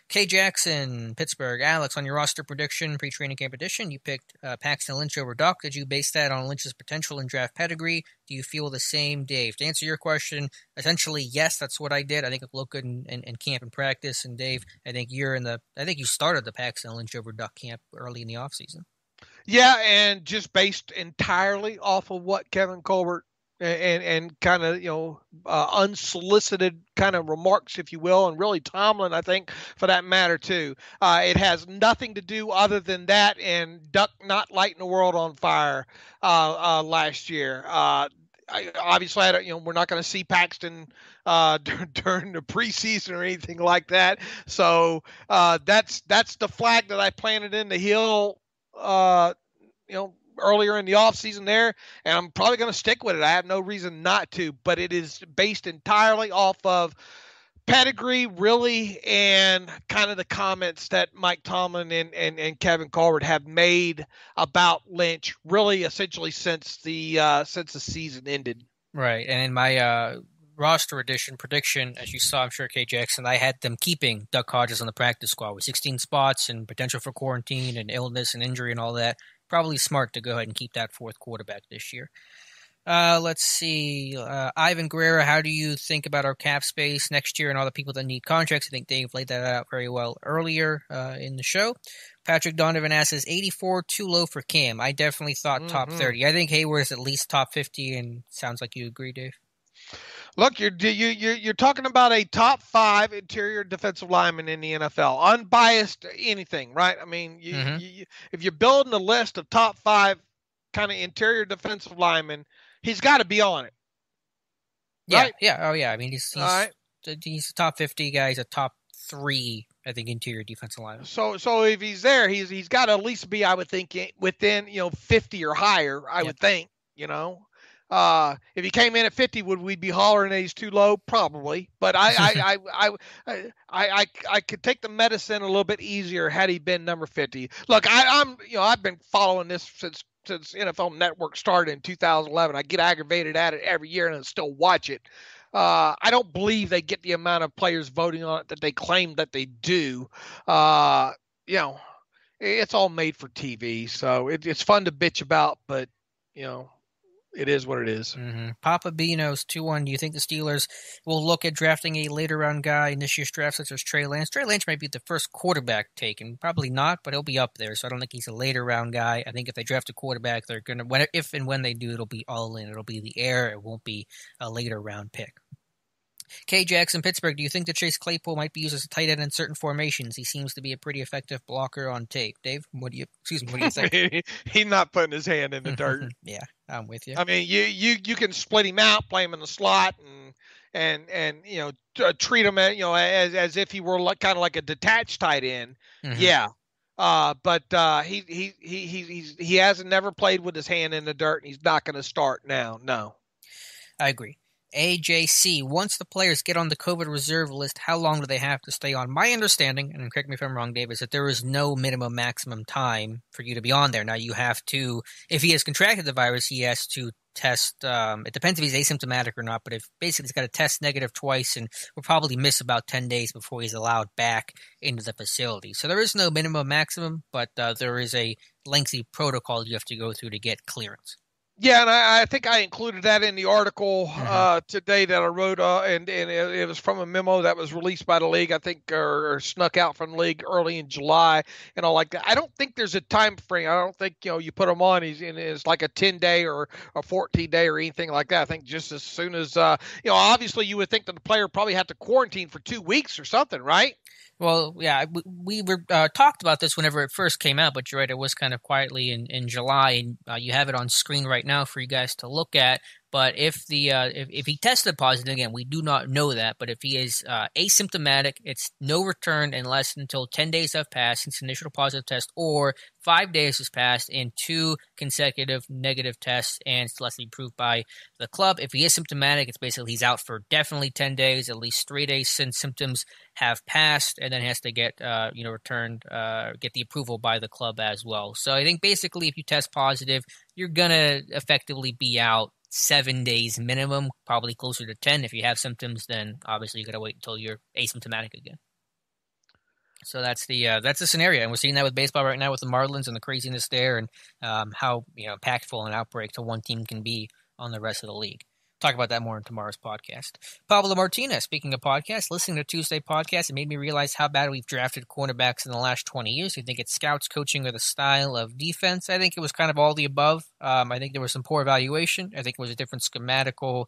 K. Jackson, Pittsburgh. Alex, on your roster prediction, pre-training camp edition, you picked Paxton Lynch over Duck. Did you base that on Lynch's potential and draft pedigree? Do you feel the same, Dave? To answer your question, essentially, yes, that's what I did. I think it looked good in camp and practice. And Dave, I think you started the Paxton Lynch over Duck camp early in the offseason. Yeah, and just based entirely off of what Kevin Colbert and kind of, unsolicited kind of remarks, if you will, and really Tomlin, I think, for that matter, too. It has nothing to do other than that and Duck not lighting the world on fire last year. Obviously, we're not going to see Paxton during the preseason or anything like that. So that's the flag that I planted in the hill, earlier in the offseason there, and I'm probably going to stick with it. I have no reason not to, but it is based entirely off of pedigree, really, and kind of the comments that Mike Tomlin and Kevin Colbert have made about Lynch, really, essentially since the season ended. Right, and in my roster edition prediction, as you saw, I'm sure, K. Jackson, I had them keeping Duck Hodges on the practice squad with 16 spots and potential for quarantine and illness and injury and all that. Probably smart to go ahead and keep that fourth quarterback this year. Let's see. Ivan Guerrera, how do you think about our cap space next year and all the people that need contracts? I think Dave laid that out very well earlier in the show. Patrick Donovan asks, 84 too low for Cam? I definitely thought top 30. I think Hayward is at least top 50, and sounds like you agree, Dave. Look, you're talking about a top 5 interior defensive lineman in the NFL, unbiased anything, right? I mean, if you're building a list of top 5 kind of interior defensive linemen, he's got to be on it. Right? Yeah. Oh, yeah. I mean, he's right. He's a top 50 guy. He's a top 3, I think, interior defensive lineman. So if he's there, he's got to at least be, I would think, within 50 or higher. I would think, if he came in at 50, would we be hollering that he's too low? Probably, but I could take the medicine a little bit easier had he been number 50. Look, I've been following this since NFL Network started in 2011. I get aggravated at it every year and I still watch it. I don't believe they get the amount of players voting on it that they claim that they do. it's all made for TV, so it's fun to bitch about, but you know, it is what it is. Papa Beano's 2-1. Do you think the Steelers will look at drafting a later round guy in this year's draft, such as Trey Lance? Trey Lance might be the first quarterback taken. Probably not, but he'll be up there. So I don't think he's a later round guy. I think if they draft a quarterback, they're going to, if and when they do, it'll be all in. It'll be the heir. It won't be a later round pick. K. Jackson, Pittsburgh. Do you think that Chase Claypool might be used as a tight end in certain formations? He seems to be a pretty effective blocker on tape. Dave, what do you think? He's not putting his hand in the dirt. Yeah, I'm with you. I mean, you can split him out, play him in the slot, and treat him as if he were kind of like a detached tight end. Mm-hmm. Yeah. But he hasn't never played with his hand in the dirt, and he's not going to start now. No. I agree. AJC, once the players get on the COVID reserve list, how long do they have to stay on? My understanding, and correct me if I'm wrong, Dave, is that there is no minimum maximum time for you to be on there. Now, you have to, if he has contracted the virus, he has to test, it depends if he's asymptomatic or not, but if basically he's got to test negative twice and will probably miss about 10 days before he's allowed back into the facility. So there is no minimum maximum, but there is a lengthy protocol you have to go through to get clearance. Yeah, and I think I included that in the article today that I wrote, and it was from a memo that was released by the league, I think, or snuck out from the league early in July and all like that. I don't think there's a time frame. I don't think you put him on, it's like a 10-day or a 14-day or anything like that. I think just as soon as obviously you would think that the player probably had to quarantine for 2 weeks or something, right? Well, yeah, we were talked about this whenever it first came out, but you're right, it was kind of quietly in July, and you have it on screen right now for you guys to look at. But if he tested positive, again, we do not know that, but if he is asymptomatic, it's no return until 10 days have passed since initial positive test, or 5 days has passed and 2 consecutive negative tests, and still has to be approved by the club. If he is symptomatic, it's basically he's out for definitely 10 days, at least 3 days since symptoms have passed, and then has to get returned, get the approval by the club as well. So I think basically if you test positive, you're going to effectively be out 7 days minimum, probably closer to 10. If you have symptoms, then obviously you got to wait until you're asymptomatic again. So that's the scenario, and we're seeing that with baseball right now with the Marlins and the craziness there, and how impactful an outbreak to one team can be on the rest of the league. Talk about that more in tomorrow's podcast. Pablo Martinez, speaking of podcasts, listening to Tuesday podcast, it made me realize how bad we've drafted cornerbacks in the last 20 years. You think it's scouts, coaching, or the style of defense? I think it was kind of all the above. I think there was some poor evaluation. I think it was a different schematical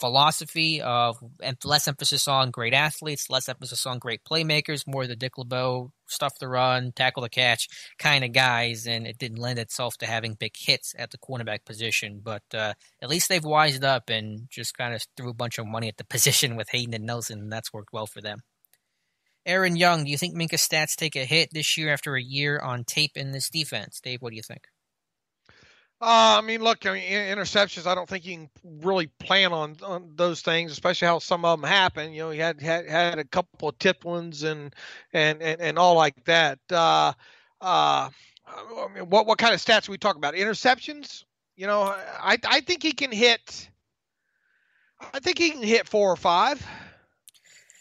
philosophy of less emphasis on great athletes, less emphasis on great playmakers, more the Dick LeBeau, stuff the run, tackle the catch kind of guys, and it didn't lend itself to having big hits at the cornerback position. But at least they've wised up and just kind of threw a bunch of money at the position with Hayden and Nelson, and that's worked well for them. Aaron Young, do you think Minka's stats take a hit this year after a year on tape in this defense? Dave, what do you think? Interceptions, I don't think you can really plan on those things, especially how some of them happen. He had a couple of tipped ones and all like that. What kind of stats are we talking about? Interceptions? I think he can hit. I think he can hit 4 or 5.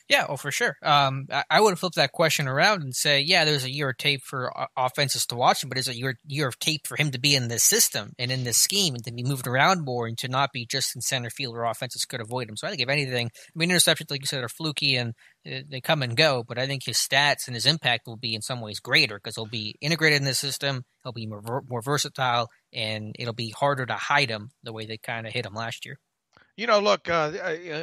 Yeah, for sure. I would have flipped that question around and say, yeah, there's a year of tape for offenses to watch him, but there's a year of tape for him to be in this system and in this scheme and to be moved around more and to not be just in center field where offenses could avoid him. So I think if anything, interceptions, like you said, are fluky and they come and go, but I think his stats and his impact will be in some ways greater because he'll be integrated in the system, he'll be more versatile, and it'll be harder to hide him the way they kind of hit him last year. Look,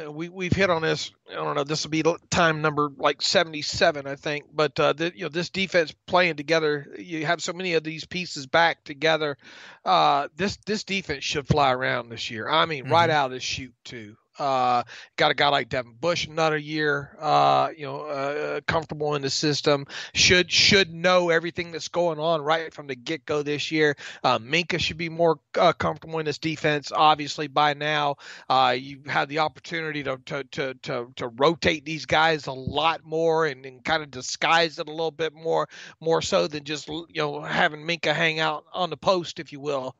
we've hit on this. I don't know. This will be time number like 77, I think. But this defense playing together, you have so many of these pieces back together. This defense should fly around this year. I mean, right out of the chute too. Got a guy like Devin Bush another year, comfortable in the system, should know everything that's going on right from the get-go this year. Minka should be more comfortable in this defense. Obviously, by now, you have the opportunity to rotate these guys a lot more and kind of disguise it a little bit more so than just having Minka hang out on the post, if you will,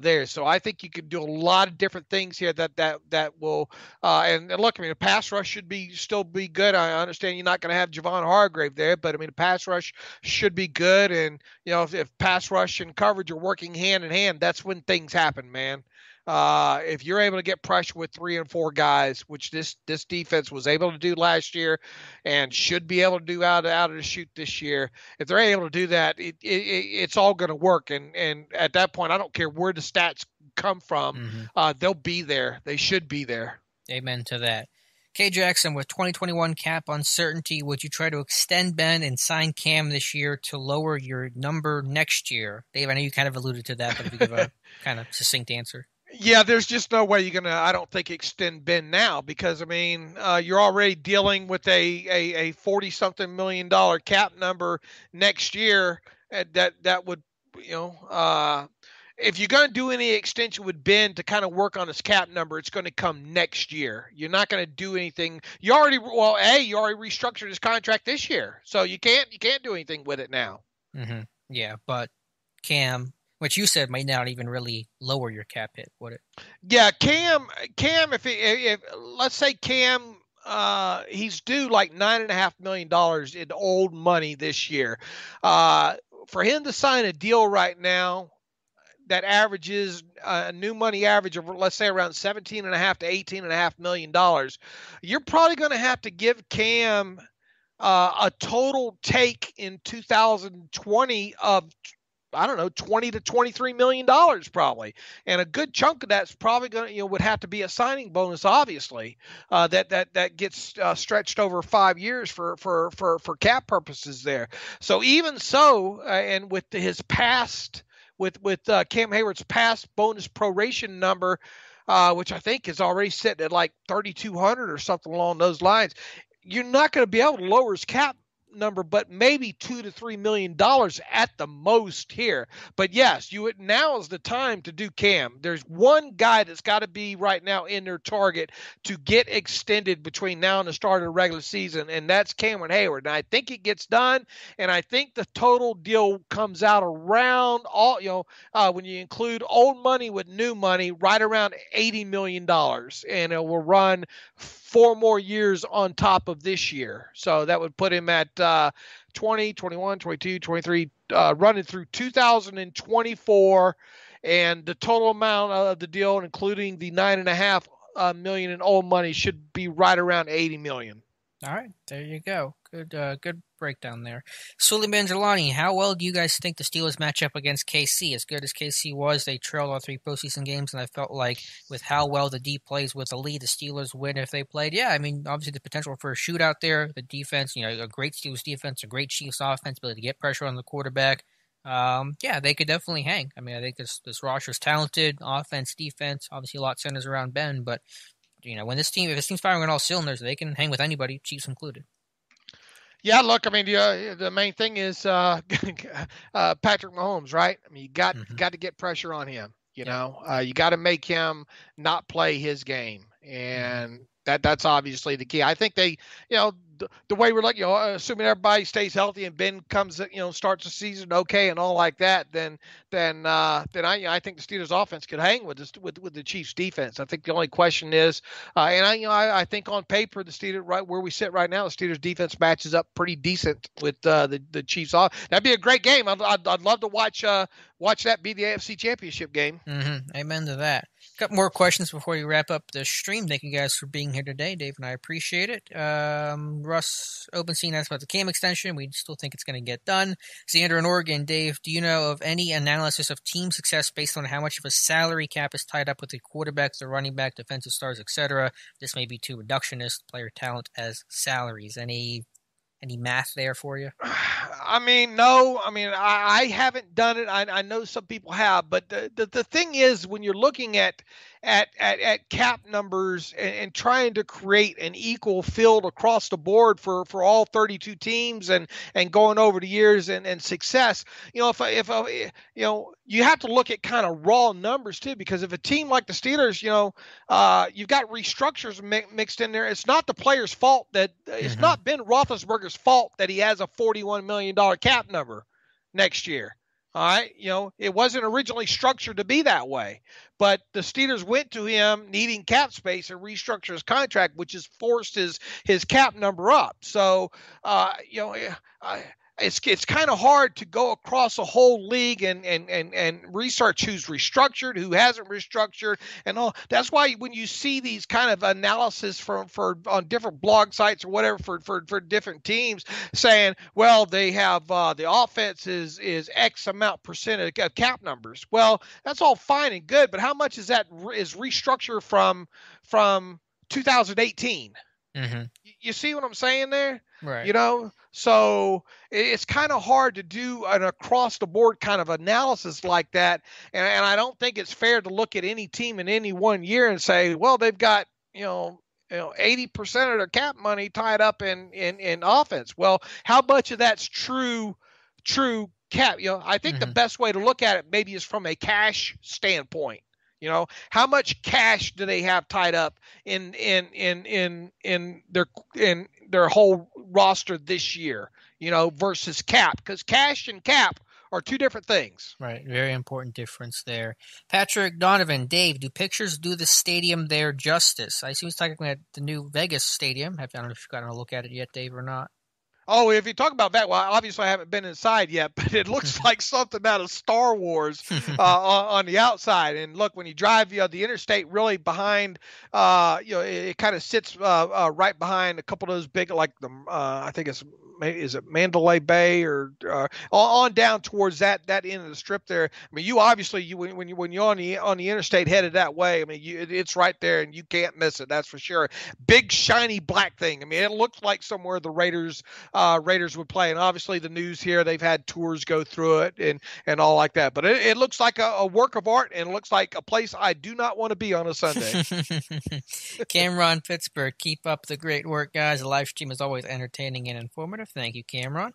there. So I think you can do a lot of different things here that will will. And look, I mean, the pass rush should still be good. I understand you're not going to have Javon Hargrave there, but I mean, the pass rush should be good. And if pass rush and coverage are working hand in hand, that's when things happen, man. If you're able to get pressure with 3 and 4 guys, which this defense was able to do last year, and should be able to do out of the chute this year, if they're able to do that, it's all going to work. And at that point, I don't care where the stats come from, they'll be there. They should be there. Amen to that. K. Jackson, with 2021 cap uncertainty, would you try to extend Ben and sign Cam this year to lower your number next year? Dave, I know you kind of alluded to that, but if you give a kind of succinct answer. Yeah, there's just no way you're going to, I don't think, extend Ben now because, I mean, you're already dealing with a $40-something million cap number next year. That would, if you're going to do any extension with Ben to kind of work on his cap number, it's going to come next year. You're not going to do anything. You already restructured his contract this year, so you can't do anything with it now. Mm-hmm. Yeah, but Cam, which you said might not even really lower your cap hit, would it? Yeah, Cam, if let's say Cam, he's due like $9.5 million in old money this year. For him to sign a deal right now that averages a new money average of, let's say, around $17.5 to $18.5 million, you're probably going to have to give Cam a total take in 2020 of, I don't know, $20 to $23 million probably. And a good chunk of that's probably going to, would have to be a signing bonus, obviously, that gets stretched over 5 years for cap purposes there. So even so, and with his past, with Cam Hayward's past bonus proration number, which I think is already sitting at like 3,200 or something along those lines, you're not going to be able to lower his cap number, but maybe $2 to $3 million at the most here. But yes, now is the time to do Cam. There's one guy that's got to be right now in their target to get extended between now and the start of the regular season, and that's Cameron Hayward. And I think it gets done, and I think the total deal comes out around when you include old money with new money, right around $80 million, and it will run 4 more years on top of this year. So that would put him at 20, 21, 22, 23, running through 2024. And the total amount of the deal, including the $9.5 million in old money, should be right around $80 million. All right, there you go. Good breakdown there. Suleiman Jelani, how well do you guys think the Steelers match up against KC? As good as KC was, they trailed all 3 postseason games, and I felt like with how well the D plays with the lead, the Steelers win if they played. Yeah, I mean, obviously the potential for a shootout there, the defense, a great Steelers defense, a great Chiefs offense, ability to get pressure on the quarterback. Yeah, they could definitely hang. I mean, I think this roster is talented, offense, defense, obviously a lot centers around Ben, but when if this team's firing on all cylinders, they can hang with anybody, Chiefs included. Yeah, look, I mean, the main thing is Patrick Mahomes, right? I mean, you got to get pressure on him. You got to make him not play his game, and that's obviously the key. I think they, the way we're looking, assuming everybody stays healthy and Ben comes, starts the season okay and all like that, then I think the Steelers offense could hang with the Chiefs defense. I think the only question is, I think on paper the Steelers, right where we sit right now, the Steelers defense matches up pretty decent with the Chiefs off. That'd be a great game. I'd love to watch that be the AFC Championship game. Mm-hmm. Amen to that. A couple more questions before we wrap up the stream. Thank you guys for being here today. Dave and I appreciate it. Russ Openstein asked about the Cam extension. We still think it's going to get done. Xander in Oregon. Dave, do you know of any analysis of team success based on how much of a salary cap is tied up with the quarterbacks, the running back, defensive stars, etc.? This may be too reductionist, player talent as salaries. Any math there for you? I mean, no. I mean, I haven't done it. I know some people have, but the thing is, when you're looking at cap numbers and trying to create an equal field across the board for all 32 teams and going over the years and success, if you have to look at kind of raw numbers too, because if a team like the Steelers, you've got restructures mixed in there. It's not the player's fault that it's not Ben Roethlisberger's fault that he has a $41 million cap number next year. All right. It wasn't originally structured to be that way, but the Steelers went to him needing cap space and restructure his contract, which has forced his cap number up. So, uh, you know, I, it's kind of hard to go across a whole league and research who's restructured, who hasn't restructured, and all. That's why when you see these kind of analysis for on different blog sites or whatever for different teams saying, well, they have the offense is X amount percent of cap numbers. Well, that's all fine and good, but how much is that is restructure from 2018? Mm-hmm. You see what I'm saying there? Right. So it's kind of hard to do an across the board kind of analysis like that. And I don't think it's fair to look at any team in any one year and say, well, they've got, 80% of their cap money tied up in offense. Well, how much of that's true cap? I think the best way to look at it maybe is from a cash standpoint. How much cash do they have tied up in their whole roster this year, versus cap? Because cash and cap are two different things. Right. Very important difference there. Patrick Donovan, Dave, do pictures do the stadium there justice? I see he's talking about the new Vegas stadium. I don't know if you've gotten a look at it yet, Dave, or not. Oh, if you talk about that, well, obviously I haven't been inside yet, but it looks like something out of Star Wars on the outside. And look, when you drive the interstate really behind, it kind of sits right behind a couple of those big, like I think is it Mandalay Bay or on down towards that end of the strip there. I mean, when you're on the interstate headed that way, I mean, it's right there and you can't miss it. That's for sure. Big shiny black thing. I mean, it looks like somewhere the Raiders would play. And obviously the news here, they've had tours go through it and all like that. But it looks like a work of art, and it looks like a place I do not want to be on a Sunday. Cameron Pittsburgh, keep up the great work, guys. The live stream is always entertaining and informative. Thank you, Cameron.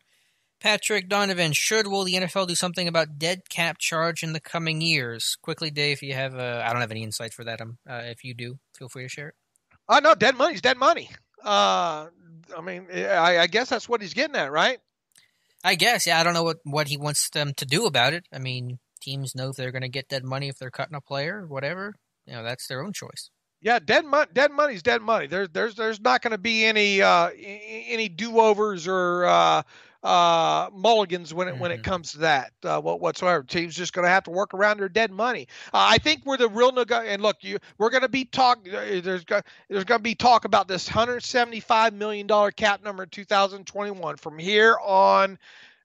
Patrick Donovan, will the NFL do something about dead cap charge in the coming years? Quickly, Dave, you have I don't have any insight for that. If you do, feel free to share it. No, dead money's dead money. I mean, I guess that's what he's getting at, right? I guess, yeah. I don't know what he wants them to do about it. I mean, teams know if they're going to get dead money if they're cutting a player or whatever. That's their own choice. Yeah, dead money's dead money. There's not going to be any do-overs or mulligans when it comes to that whatsoever. Teams just going to have to work around their dead money. I think we're the real and look, we're going to be there's going to be talk about this $175 million cap number in 2021 from here on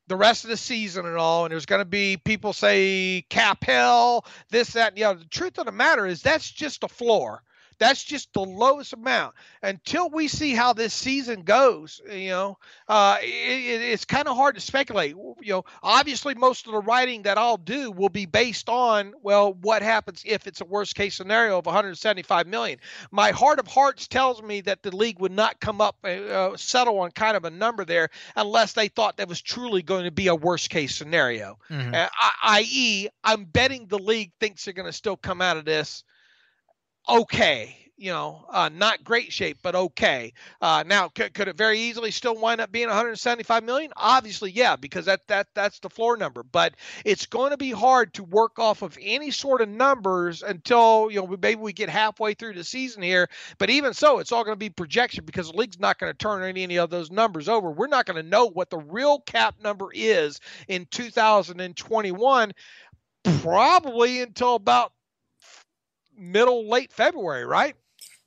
the rest of the season and all. And there's going to be people say cap hell, this, that, and the truth of the matter is that's just a floor. That's just the lowest amount. Until we see how this season goes, it's kind of hard to speculate. Obviously most of the writing that I'll do will be based on, well, what happens if it's a worst case scenario of $175 million. My heart of hearts tells me that the league would not come up settle on kind of a number there unless they thought that was truly going to be a worst case scenario. I.e., I'm betting the league thinks they're going to still come out of this okay, not great shape, but okay. Now, could it very easily still wind up being 175 million? Obviously, yeah, because that's the floor number. But it's going to be hard to work off of any sort of numbers until maybe we get halfway through the season here. But even so, it's all going to be projection because the league's not going to turn any of those numbers over. We're not going to know what the real cap number is in 2021, probably until about late February, right?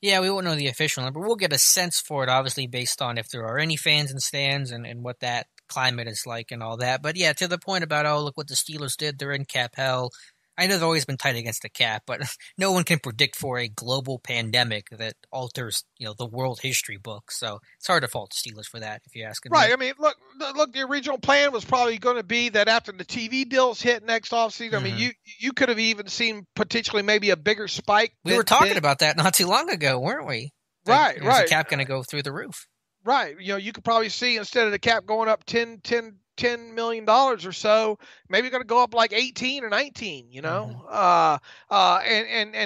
Yeah, we won't know the official number. We'll get a sense for it, obviously, based on if there are any fans in stands and what that climate is like and all that. But yeah, to the point about, look what the Steelers did. They're in cap hell. I know they've always been tight against the cap, but no one can predict for a global pandemic that alters, the world history book. So it's hard to fault the Steelers for that, if you ask me. Right. I mean, look, the original plan was probably going to be that after the TV deals hit next offseason, I mean, you could have even seen potentially maybe a bigger spike. We were talking about that not too long ago, weren't we? Right. Is the cap going to go through the roof? Right. You could probably see instead of the cap going up $10 million or so, maybe going to go up like 18 or 19, and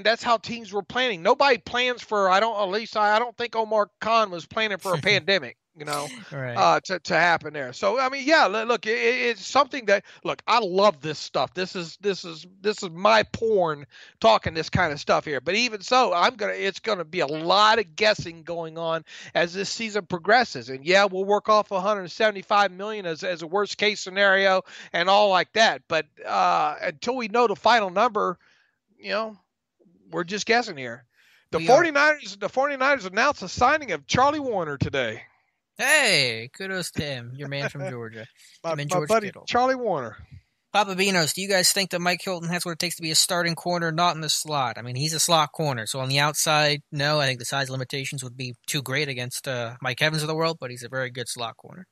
that's how teams were planning. Nobody plans for, I don't think Omar Khan was planning for a pandemic. Right. to happen there. So I mean, yeah, look, it's something that look. I love this stuff. This is my porn talking this kind of stuff here. But even so, it's gonna be a lot of guessing going on as this season progresses. And yeah, we'll work off 175 million as a worst case scenario and all like that. But until we know the final number, we're just guessing here. The 49ers announced the signing of Charlie Warner today. Hey, kudos to him, your man from Georgia. my buddy Kittle. Charlie Warner. Papa Beanos, do you guys think that Mike Hilton has what it takes to be a starting corner, not in the slot? I mean, he's a slot corner, so on the outside, no, I think the size limitations would be too great against Mike Evans of the world, but he's a very good slot corner.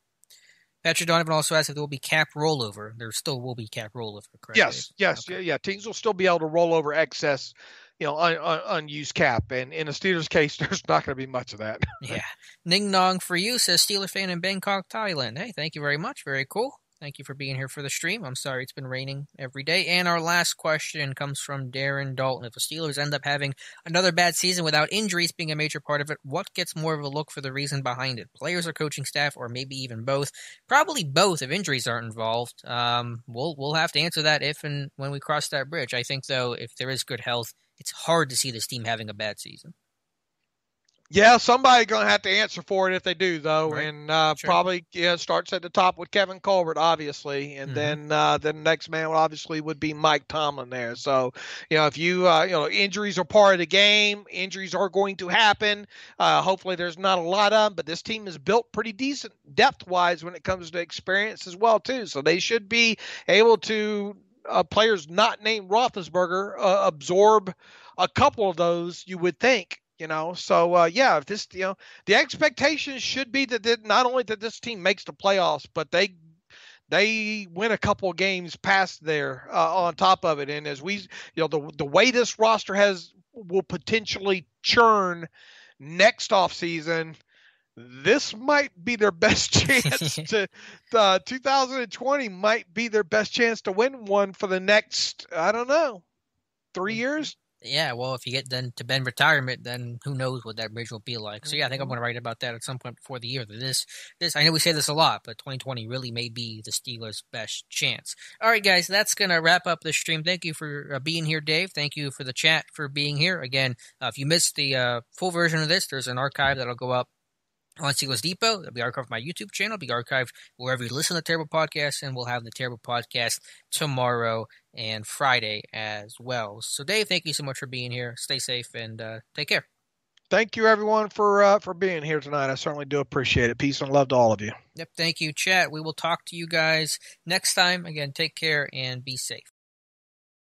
Patrick Donovan also asks if there will be cap rollover. There still will be cap rollover, correct? Yes. Okay. Yeah. Teams will still be able to roll over excess, unused cap. And in the Steelers' case, there's not going to be much of that. Yeah. Ning Nong for you, says Steeler fan in Bangkok, Thailand. Hey, thank you very much. Very cool. Thank you for being here for the stream. I'm sorry it's been raining every day. And our last question comes from Darren Dalton. If the Steelers end up having another bad season without injuries being a major part of it, what gets more of a look for the reason behind it? Players or coaching staff, or maybe even both? Probably both if injuries aren't involved. We'll have to answer that if and when we cross that bridge. I think, though, if there is good health, it's hard to see this team having a bad season. Yeah, somebody's going to have to answer for it if they do, though, right. And probably starts at the top with Kevin Colbert, obviously, and then the next man would be Mike Tomlin there. So, if injuries are part of the game, injuries are going to happen. Hopefully, there's not a lot of them, but this team is built pretty decent depth-wise when it comes to experience as well, too. So they should be able to players not named Roethlisberger absorb a couple of those, you would think. So if this, the expectation should be that not only that this team makes the playoffs, but they win a couple of games past there on top of it. And as we, the way this roster will potentially churn next offseason, this might be their best chance to 2020 might be their best chance to win one for the next, I don't know, 3 years. Yeah, well, if you get then to Ben retirement, then who knows what that bridge will be like. So yeah, I think I'm going to write about that at some point before the year. This I know we say this a lot, but 2020 really may be the Steelers' best chance. All right, guys, that's going to wrap up the stream. Thank you for being here, Dave. Thank you for the chat for being here. Again, if you missed the full version of this, there's an archive that'll go up on Steelers Depot. It'll be archived on my YouTube channel. It'll be archived wherever you listen to Terrible Podcast, and we'll have the Terrible Podcast tomorrow and Friday as well. So, Dave, thank you so much for being here. Stay safe and take care. Thank you, everyone, for being here tonight. I certainly do appreciate it. Peace and love to all of you. Yep, thank you, chat. We will talk to you guys next time. Again, take care and be safe.